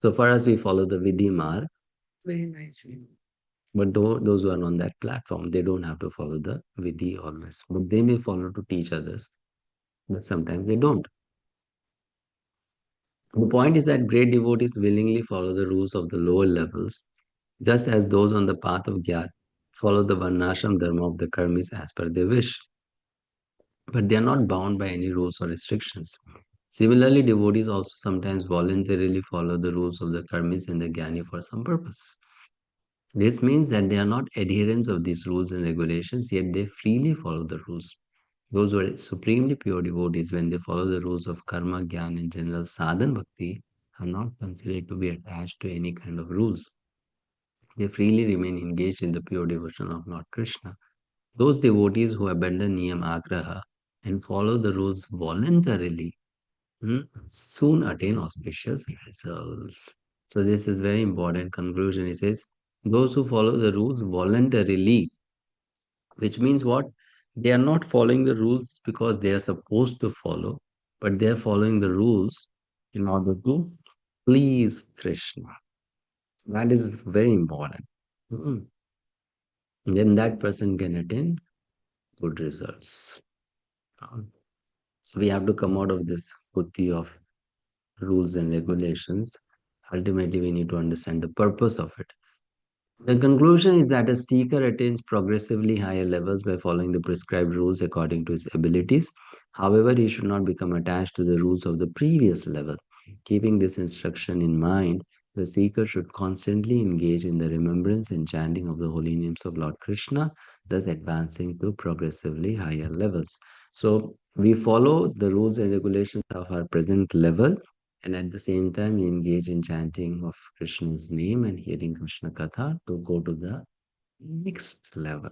So for us, we follow the Vidhi Marg very nicely. But those who are on that platform, they don't have to follow the Vidhi always. But they may follow to teach others. But sometimes they don't. The point is that great devotees willingly follow the rules of the lower levels, just as those on the path of Gyat follow the Varnashram Dharma of the karmis as per their wish. But they are not bound by any rules or restrictions. Similarly, devotees also sometimes voluntarily follow the rules of the karmis and the jnani for some purpose. This means that they are not adherents of these rules and regulations, yet they freely follow the rules. Those who are supremely pure devotees, when they follow the rules of karma, jnana, and general sadhan bhakti, are not considered to be attached to any kind of rules. They freely remain engaged in the pure devotion of Lord Krishna. Those devotees who abandon niyam agraha and follow the rules voluntarily soon attain auspicious results. So this is very important conclusion. He says, those who follow the rules voluntarily, which means what? They are not following the rules because they are supposed to follow, but they are following the rules in order to please Krishna. That is very important. Then that person can attain good results. So we have to come out of this buddhi of rules and regulations. Ultimately, we need to understand the purpose of it. The conclusion is that a seeker attains progressively higher levels by following the prescribed rules according to his abilities. However, he should not become attached to the rules of the previous level. Keeping this instruction in mind, the seeker should constantly engage in the remembrance and chanting of the holy names of Lord Krishna, thus advancing to progressively higher levels. So, we follow the rules and regulations of our present level, and at the same time, we engage in chanting of Krishna's name and hearing Krishna Katha to go to the next level.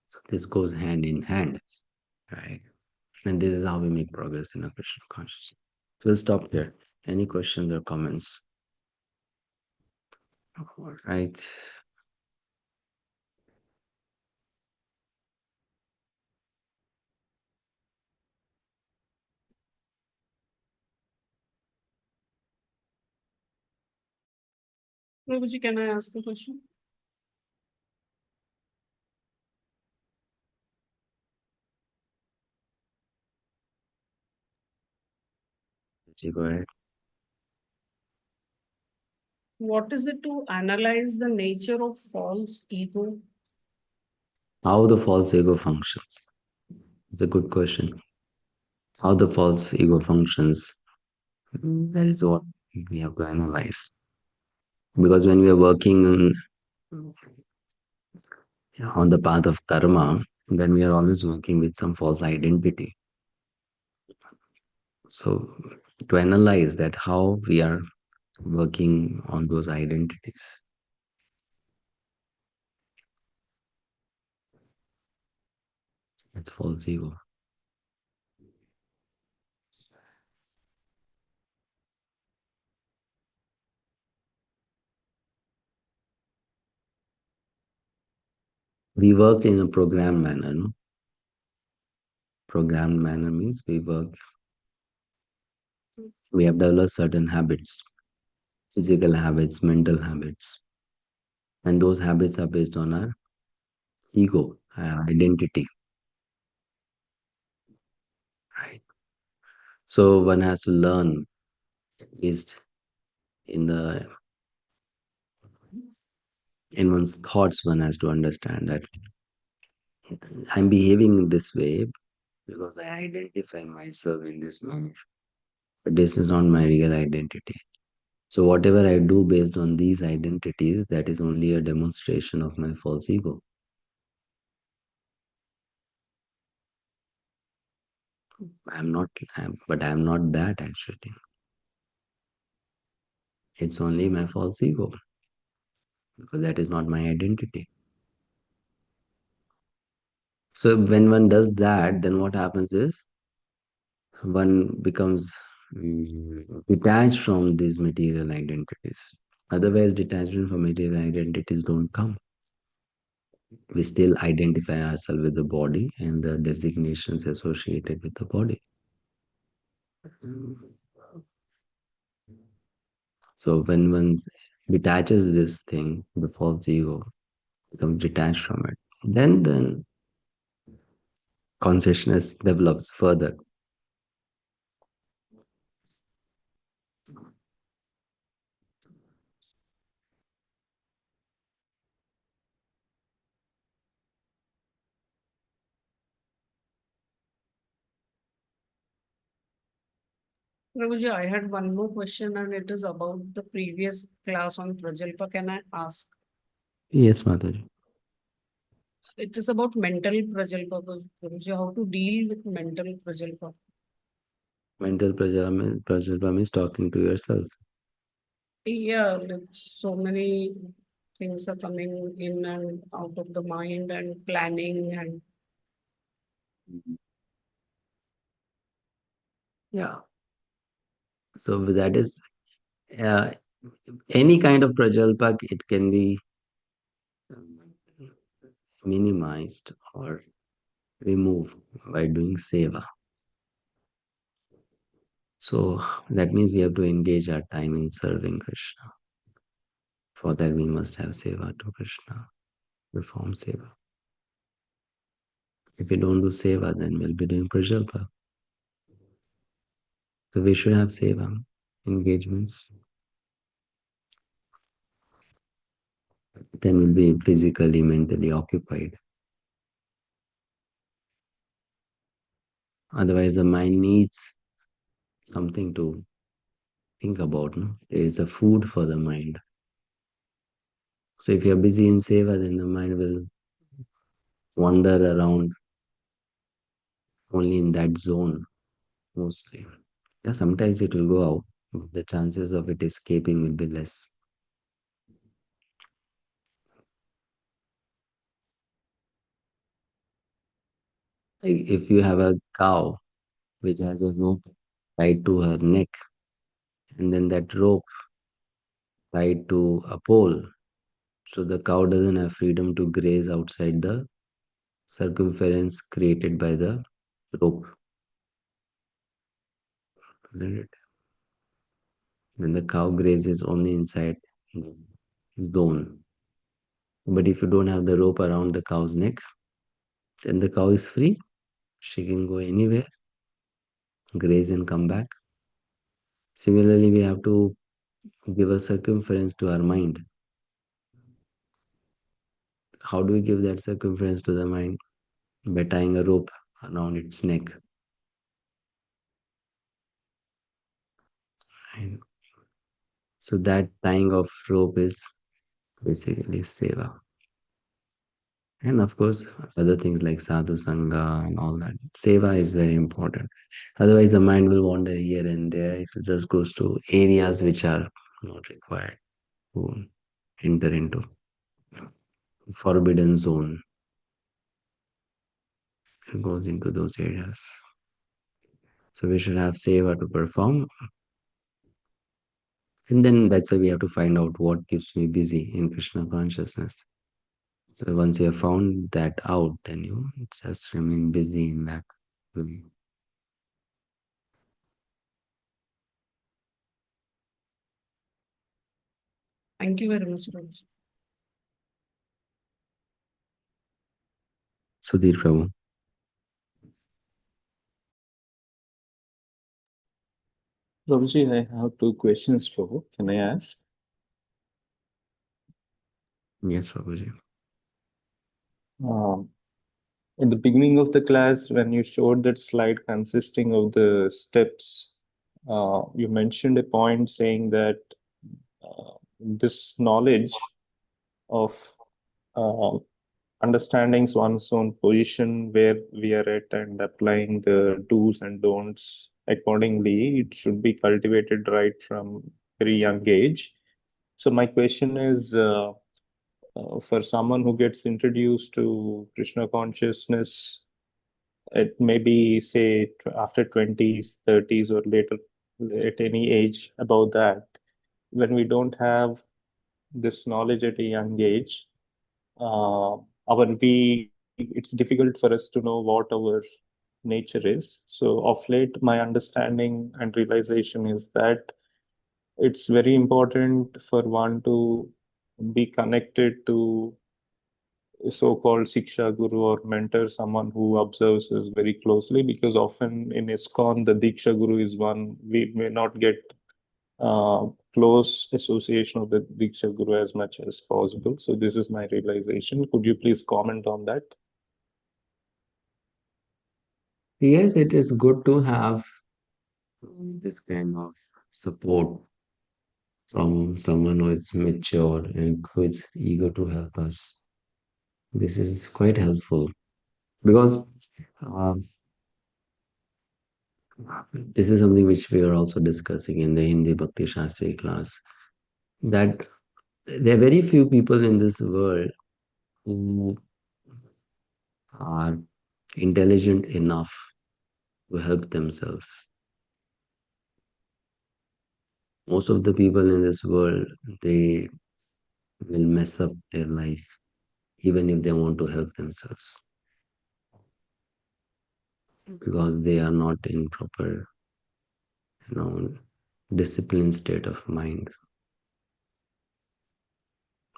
So this goes hand in hand, right? And this is how we make progress in our Krishna consciousness. So we'll stop there. Any questions or comments? All right. Prabhuji, can I ask a question? Go ahead. What is it to analyze the nature of false ego? How the false ego functions? It's a good question. How the false ego functions? That is what we have to analyze. Because when we are working on the path of karma, then we are always working with some false identity. So to analyze that, how we are working on those identities. That's false ego. We work in a programmed manner, no? Programmed manner means we have developed certain habits, physical habits, mental habits. And those habits are based on our ego, our identity, right? So one has to learn, at least in the in one's thoughts, one has to understand that I'm behaving this way because I identify myself in this manner. But this is not my real identity. So whatever I do based on these identities, that is only a demonstration of my false ego. But I'm not that actually. It's only my false ego because that is not my identity. So when one does that, then what happens is one becomes detached from these material identities. Otherwise, detachment from material identities don't come. We still identify ourselves with the body and the designations associated with the body. So when one detaches this thing, the false ego becomes detached from it. Then consciousness develops further. Prabhuji, I had one more question and it is about the previous class on Prajalpa. Can I ask? Yes, Mataji. It is about mental Prajalpa, Prabhuji, how to deal with mental Prajalpa. Mental prajalpa means talking to yourself. Yeah, like so many things are coming in and out of the mind and planning and Yeah. So that is uh, any kind of prajalpa, it can be minimized or removed by doing seva. So that means we have to engage our time in serving Krishna. For that, we must have seva to Krishna, perform seva. If we don't do seva, then we'll be doing prajalpa. So we should have seva engagements. Then we'll be physically, mentally occupied. Otherwise, the mind needs something to think about. No? There is a food for the mind. So if you're busy in seva, then the mind will wander around only in that zone mostly. Yeah, sometimes it will go out, but the chances of it escaping will be less. Like if you have a cow which has a rope tied to her neck, and then that rope tied to a pole, so the cow doesn't have freedom to graze outside the circumference created by the rope. Isn't it? Then the cow grazes only inside the zone. But if you don't have the rope around the cow's neck, then the cow is free. She can go anywhere, graze and come back. Similarly, we have to give a circumference to our mind. How do we give that circumference to the mind? By tying a rope around its neck. And so that tying of rope is basically seva. And of course, other things like sadhu sangha and all that. Seva is very important. Otherwise, the mind will wander here and there. It just goes to areas which are not required to enter into. Forbidden zone. It goes into those areas. So we should have seva to perform. And then that's why we have to find out what keeps me busy in Krishna consciousness. So once you have found that out, then you just remain busy in that way. Thank you very much, Raj. Sudhir Prabhu. Prabhuji, I have two questions, Prabhu. Can I ask? Yes, Prabhuji. In the beginning of the class, when you showed that slide consisting of the steps, you mentioned a point saying that this knowledge of uh, understanding one's own position, where we are at, and applying the do's and don'ts accordingly, it should be cultivated right from very young age. So my question is, for someone who gets introduced to Krishna consciousness, it may be say after 20s, 30s, or later at any age about that, when we don't have this knowledge at a young age, it's difficult for us to know what our nature is. So of late, my understanding and realization is that it's very important for one to be connected to so-called Siksha Guru or mentor, someone who observes us very closely, because often in iskcon, the Diksha Guru is one we may not get close association of the Diksha Guru as much as possible. So this is my realization. Could you please comment on that? Yes, it is good to have this kind of support from someone who is mature and who is eager to help us. This is quite helpful because uh, this is something which we are also discussing in the Hindi Bhakti Shastri class, that there are very few people in this world who are intelligent enough to help themselves. Most of the people in this world, they will mess up their life even if they want to help themselves because they are not in proper, you know, disciplined state of mind.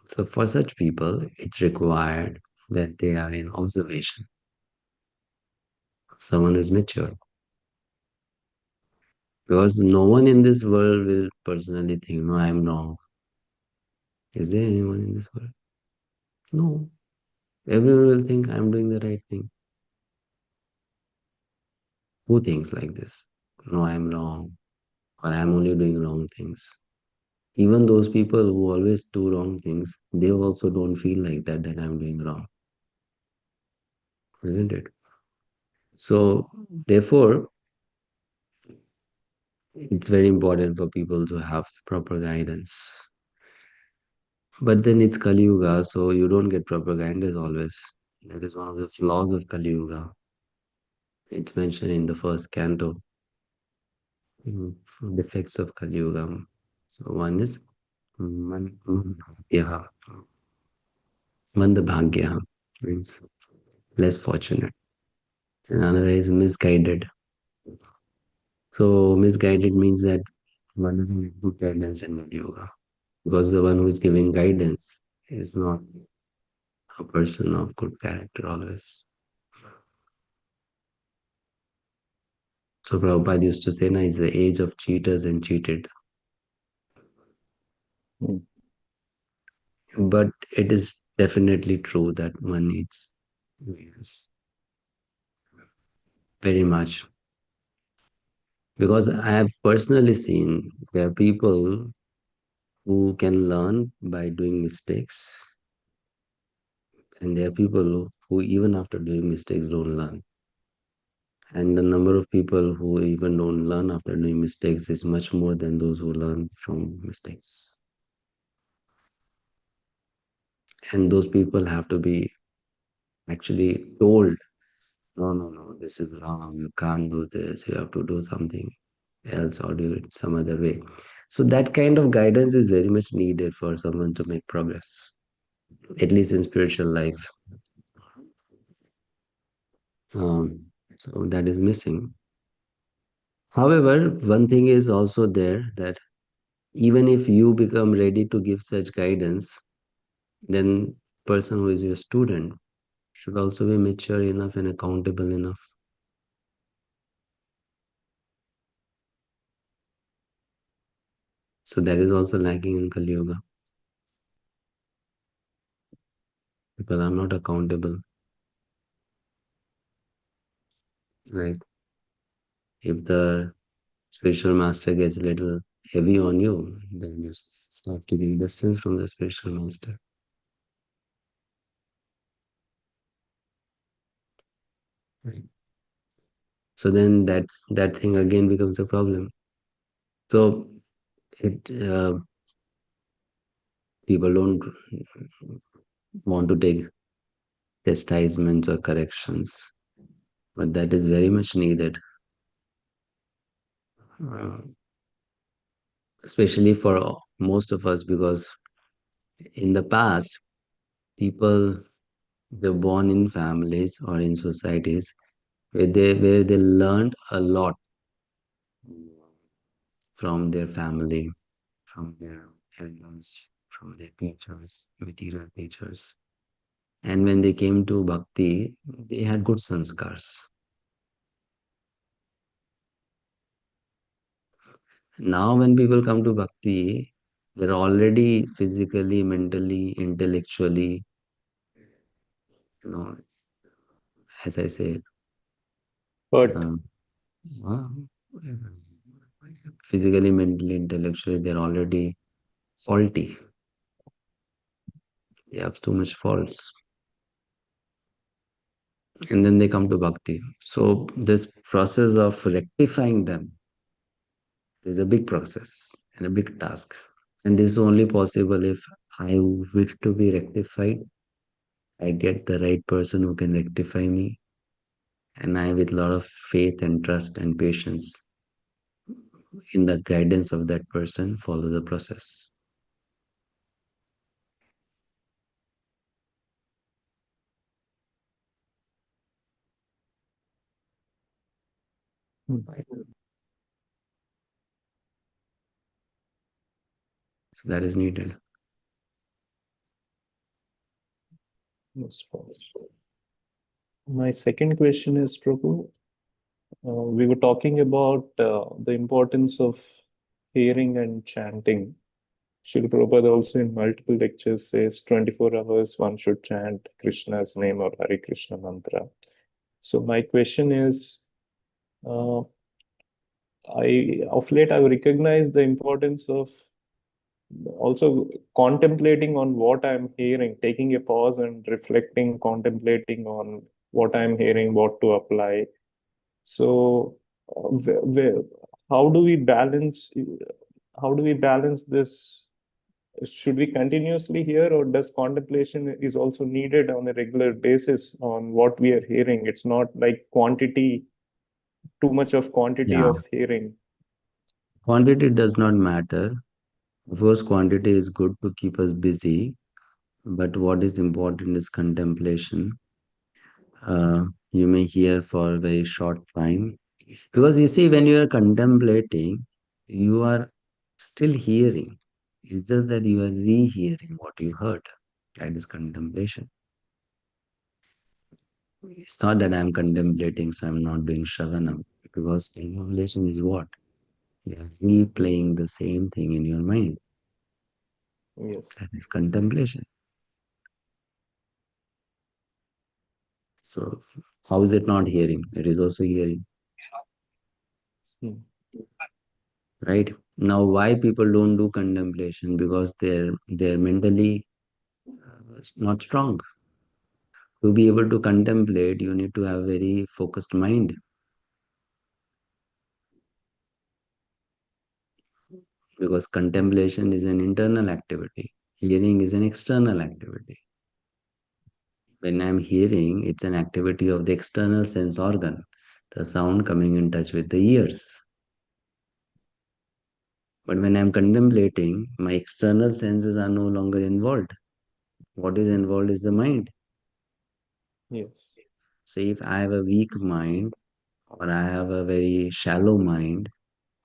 So for such people, it's required that they are in observation of someone who's mature. Because no one in this world will personally think, no, I'm wrong. Is there anyone in this world? No. Everyone will think I'm doing the right thing. Who thinks like this? No, I'm wrong. Or I'm only doing wrong things. Even those people who always do wrong things, they also don't feel like that I'm doing wrong. Isn't it? So, therefore, it's very important for people to have proper guidance. But then it's Kali Yuga, so you don't get proper guidance always. That is one of the flaws of Kali Yuga. It's mentioned in the first canto, defects of Kali Yuga. So one is Mandabhagya. Mandabhagya means less fortunate. And another is misguided. So misguided means that one doesn't get good guidance in Kali Yuga. Because the one who is giving guidance is not a person of good character always. So Prabhupada used to say, "Na, it's the age of cheaters and cheated." Hmm. But it is definitely true that one needs guidance very much. Because I have personally seen there are people who can learn by doing mistakes, and there are people who, even after doing mistakes, don't learn. And the number of people who even don't learn after doing mistakes is much more than those who learn from mistakes. And those people have to be actually told, no, no, no, this is wrong. You can't do this. You have to do something else or do it some other way. So that kind of guidance is very much needed for someone to make progress, at least in spiritual life. So that is missing. However, one thing is also there that even if you become ready to give such guidance, then person who is your student should also be mature enough and accountable enough. So that is also lacking in Kali Yuga. People are not accountable. Right? If the spiritual master gets a little heavy on you, then you start keeping distance from the spiritual master. Right? So then that thing again becomes a problem. So it people don't want to take chastisements or corrections, but that is very much needed, uh, especially for most of us, because in the past, people they're born in families or in societies where they learned a lot from their family, from their elders, from their teachers, material teachers. And when they came to bhakti, they had good sanskars. Now, when people come to bhakti, they're already physically, mentally, intellectually, you know, as I say, But uh, uh, physically, mentally, intellectually, they're already faulty. They have too much faults. And then they come to bhakti. So, this process of rectifying them is a big process and a big task. And this is only possible if I wish to be rectified. I get the right person who can rectify me, and I, with a lot of faith and trust and patience in the guidance of that person, follow the process. So that is needed. yes, my second question is, Prabhu, we were talking about the importance of hearing and chanting. Srila Prabhupada also in multiple lectures says 24 hours one should chant Krishna's name or Hare Krishna mantra. So my question is, uh, of late I've recognized the importance of also contemplating on what I'm hearing, taking a pause and reflecting, contemplating on what I'm hearing, what to apply. So, how do we balance? How do we balance this? Should we continuously hear, or does contemplation is also needed on a regular basis on what we are hearing? It's not like quantity, too much of quantity Yeah. of hearing. Quantity does not matter. Of course, quantity is good to keep us busy, but what is important is contemplation. You may hear for a very short time. Because you see, when you are contemplating, you are still hearing. It's just that you are rehearing what you heard. That is contemplation. It's not that I'm contemplating, so I'm not doing shravanam. Because contemplation is what? You are replaying the same thing in your mind. Yes. That is contemplation. So how is it not hearing? It is also hearing. Hmm. Right? Now why people don't do contemplation? Because they're mentally not strong. To be able to contemplate, you need to have very focused mind. Because contemplation is an internal activity. Hearing is an external activity. When I'm hearing, it's an activity of the external sense organ, the sound coming in touch with the ears. But when I'm contemplating, my external senses are no longer involved. What is involved is the mind. Yes. So if I have a weak mind, or I have a very shallow mind,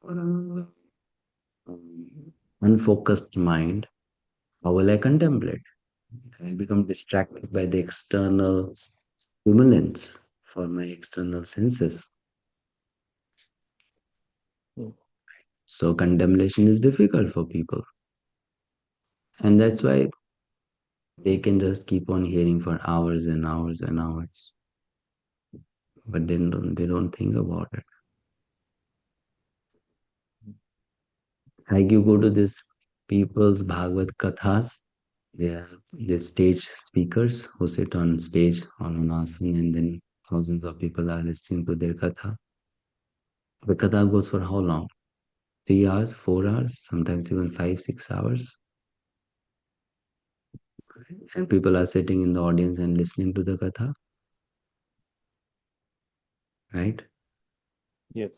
or a unfocused mind, how will I contemplate? I will become distracted by the external stimulants for my external senses. Hmm. So contemplation is difficult for people. And that's why they can just keep on hearing for hours and hours and hours. But they don't think about it. Like you go to this people's Bhagavad Kathas, they are the stage speakers who sit on stage on an asana, and then thousands of people are listening to their katha. The katha goes for how long? 3 hours, 4 hours, sometimes even 5, 6 hours. And people are sitting in the audience and listening to the katha, right? Yes.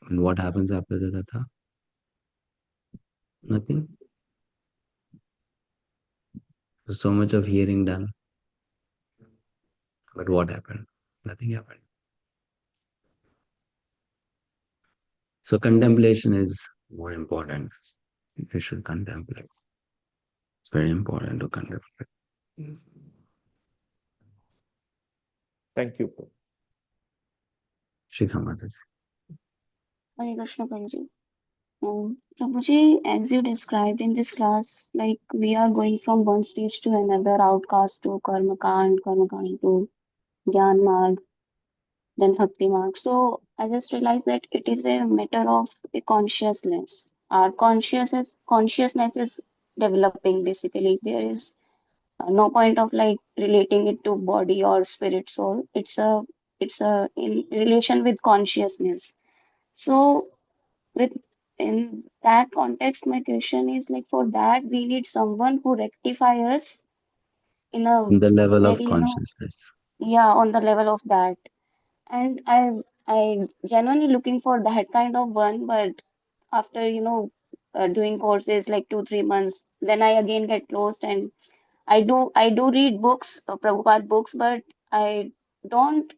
And what happens after the katha? Nothing. So much of hearing done. But what happened? Nothing happened. So contemplation is more important. You should contemplate. It's very important to contemplate. Thank you, Prabhu. Shikha Mataji. Hare Krishna Prabhuji. Prabhuji, as you described in this class, like we are going from one stage to another, outcast to karma kand to Gyan Marg, then Bhakti Marg. So I just realized that it is a matter of a consciousness. Our consciousness is developing basically. There is no point of like relating it to body or spirit soul. It's a in relation with consciousness. So with in that context, my question is like for that we need someone who rectify us in a The level of very consciousness. yeah, on the level of that. And I genuinely looking for that kind of one, but after doing courses like 2 3 months, then I again get lost. And I do read books, Prabhupada books, but I don't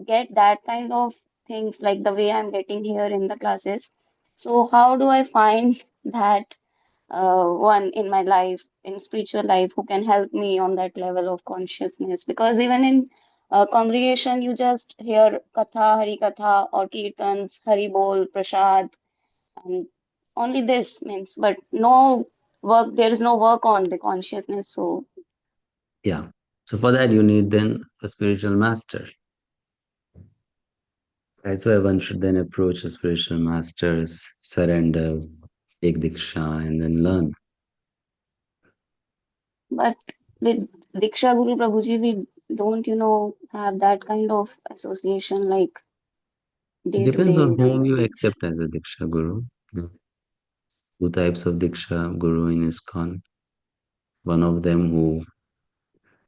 get that kind of things like the way I'm getting here in the classes. So how do I find that one in my life, in spiritual life, who can help me on that level of consciousness? Because even in congregation, you just hear katha, hari katha, or kirtans, hari bol, prasad, and only this means, but no work. There is no work on the consciousness. So Yeah. So for that you need then a spiritual master. Right. So one should then approach a spiritual masters, surrender, take diksha, and then learn. but with Diksha Guru Prabhuji, we don't, have that kind of association like It day to depends on day. whom you accept as a diksha guru. Two types of diksha guru in iskcon. One of them who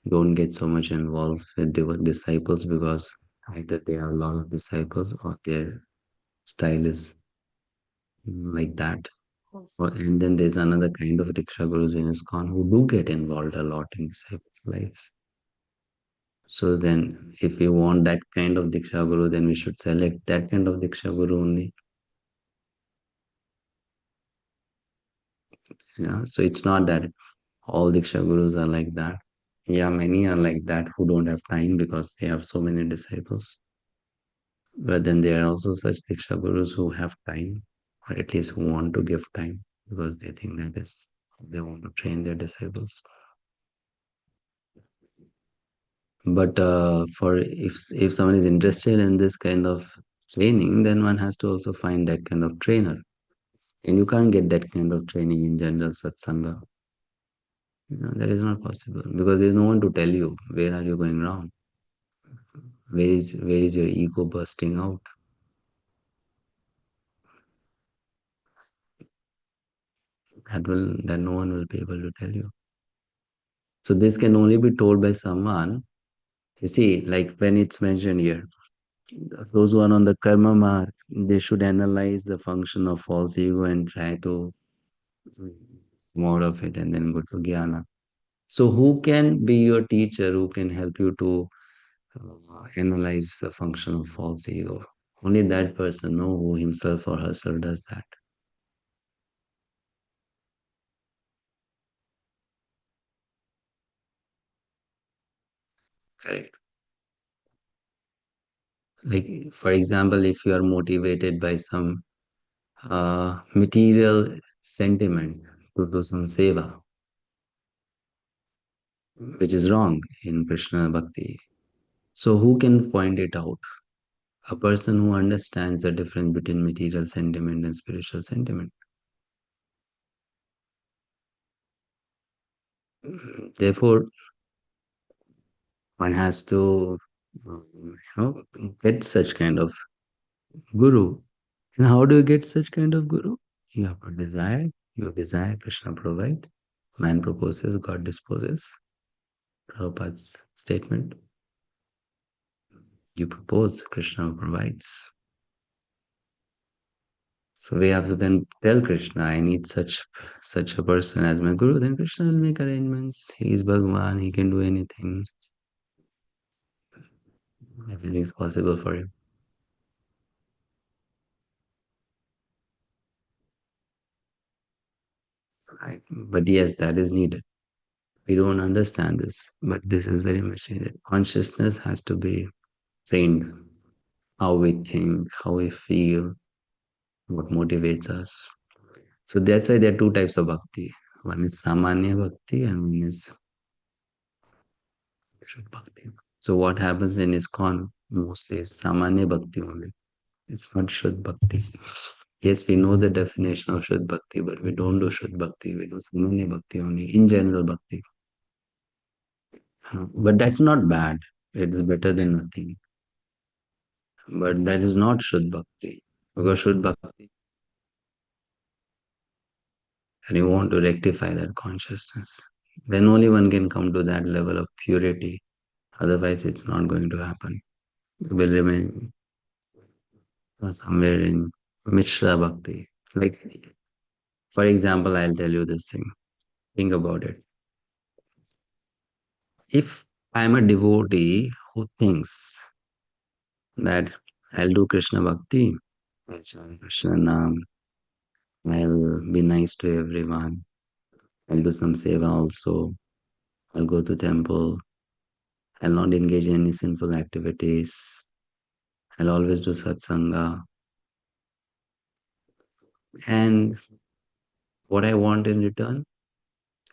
don't get so much involved with the disciples because either they have a lot of disciples or their style is like that. And then there's another kind of Diksha Gurus in ISKCON who do get involved a lot in disciples' lives. So then, if we want that kind of Diksha Guru, then we should select that kind of Diksha Guru only. Yeah. So it's not that all Diksha Gurus are like that. Yeah, many are like that who don't have time because they have so many disciples. But then there are also such Diksha Gurus who have time, or at least who want to give time because they think that is they want to train their disciples. But for if someone is interested in this kind of training, then one has to also find that kind of trainer. And you can't get that kind of training in general satsanga. That is not possible because there is no one to tell you where are you going wrong. Where is your ego bursting out? That no one will be able to tell you. So this can only be told by someone. You see, like when it's mentioned here, those who are on the karma mark, they should analyze the function of false ego and try to more of it and then go to jnana. So who can be your teacher who can help you to analyze the function of false ego? Only that person know who himself or herself does that. Correct. Like for example, if you are motivated by some material sentiment to do some seva, which is wrong in Krishna Bhakti. So who can point it out? A person who understands the difference between material sentiment and spiritual sentiment. Therefore, one has to get such kind of guru. And how do you get such kind of guru? You have to desire. You desire, Krishna provides. Man proposes, God disposes. Prabhupada's statement. You propose, Krishna provides. So we have to then tell Krishna, I need such a person as my guru. Then Krishna will make arrangements. He is Bhagwan. He can do anything. Everything is possible for him. Right. But yes, that is needed. We don't understand this, but this is very much needed. Consciousness has to be trained. How we think, how we feel, what motivates us. So that's why there are two types of bhakti. One is samanya bhakti and one is Shuddha bhakti. So what happens in iskcon mostly is samanya bhakti only. It's not Shuddha bhakti. Yes, we know the definition of Shuddha bhakti, but we don't do Shuddha bhakti. We do samanya bhakti only, in general bhakti. But that's not bad. It's better than nothing. But that is not Shuddha bhakti. Because Shuddha bhakti, and you want to rectify that consciousness, then only one can come to that level of purity. Otherwise, it's not going to happen. You will remain somewhere in Mishra Bhakti. Like, for example, I'll tell you this thing. Think about it. If I'm a devotee who thinks that I'll do Krishna Bhakti, I'll chant Krishna Nam, I'll be nice to everyone, I'll do some seva also, I'll go to temple, I'll not engage in any sinful activities, I'll always do satsanga. And what I want in return,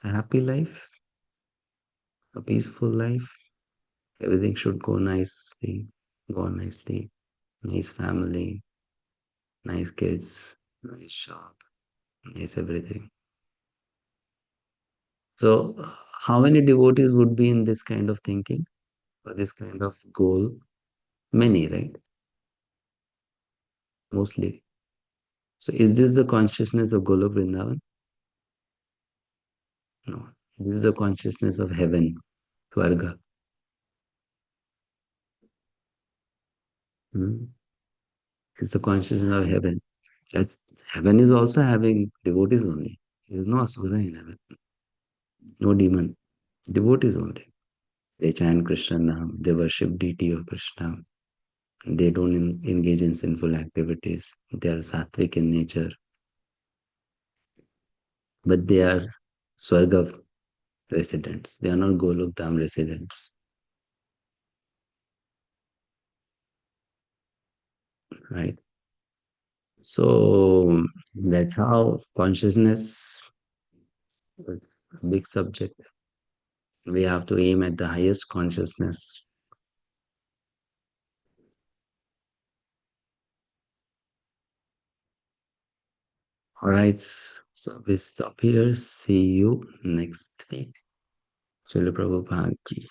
a happy life, a peaceful life. Everything should go nicely. Nice family, nice kids, nice shop, nice everything. So, how many devotees would be in this kind of thinking or this kind of goal? Many, right? Mostly. So, is this the consciousness of Golok Vrindavan? No. This is the consciousness of heaven, Swarga. Hmm? It's the consciousness of heaven. That's, heaven is also having devotees only. There is no asura in heaven, no demon, devotees only. They chant Krishna Nam, they worship deity of Krishna. They don't engage in sinful activities. They are sattvic in nature, but they are Swarga residents. They are not Golok Dham residents. They are not Golok Dham residents. right? So that's how consciousness, a big subject. We have to aim at the highest consciousness. All right, so we stop here. See you next week. Srila Prabhupada ki.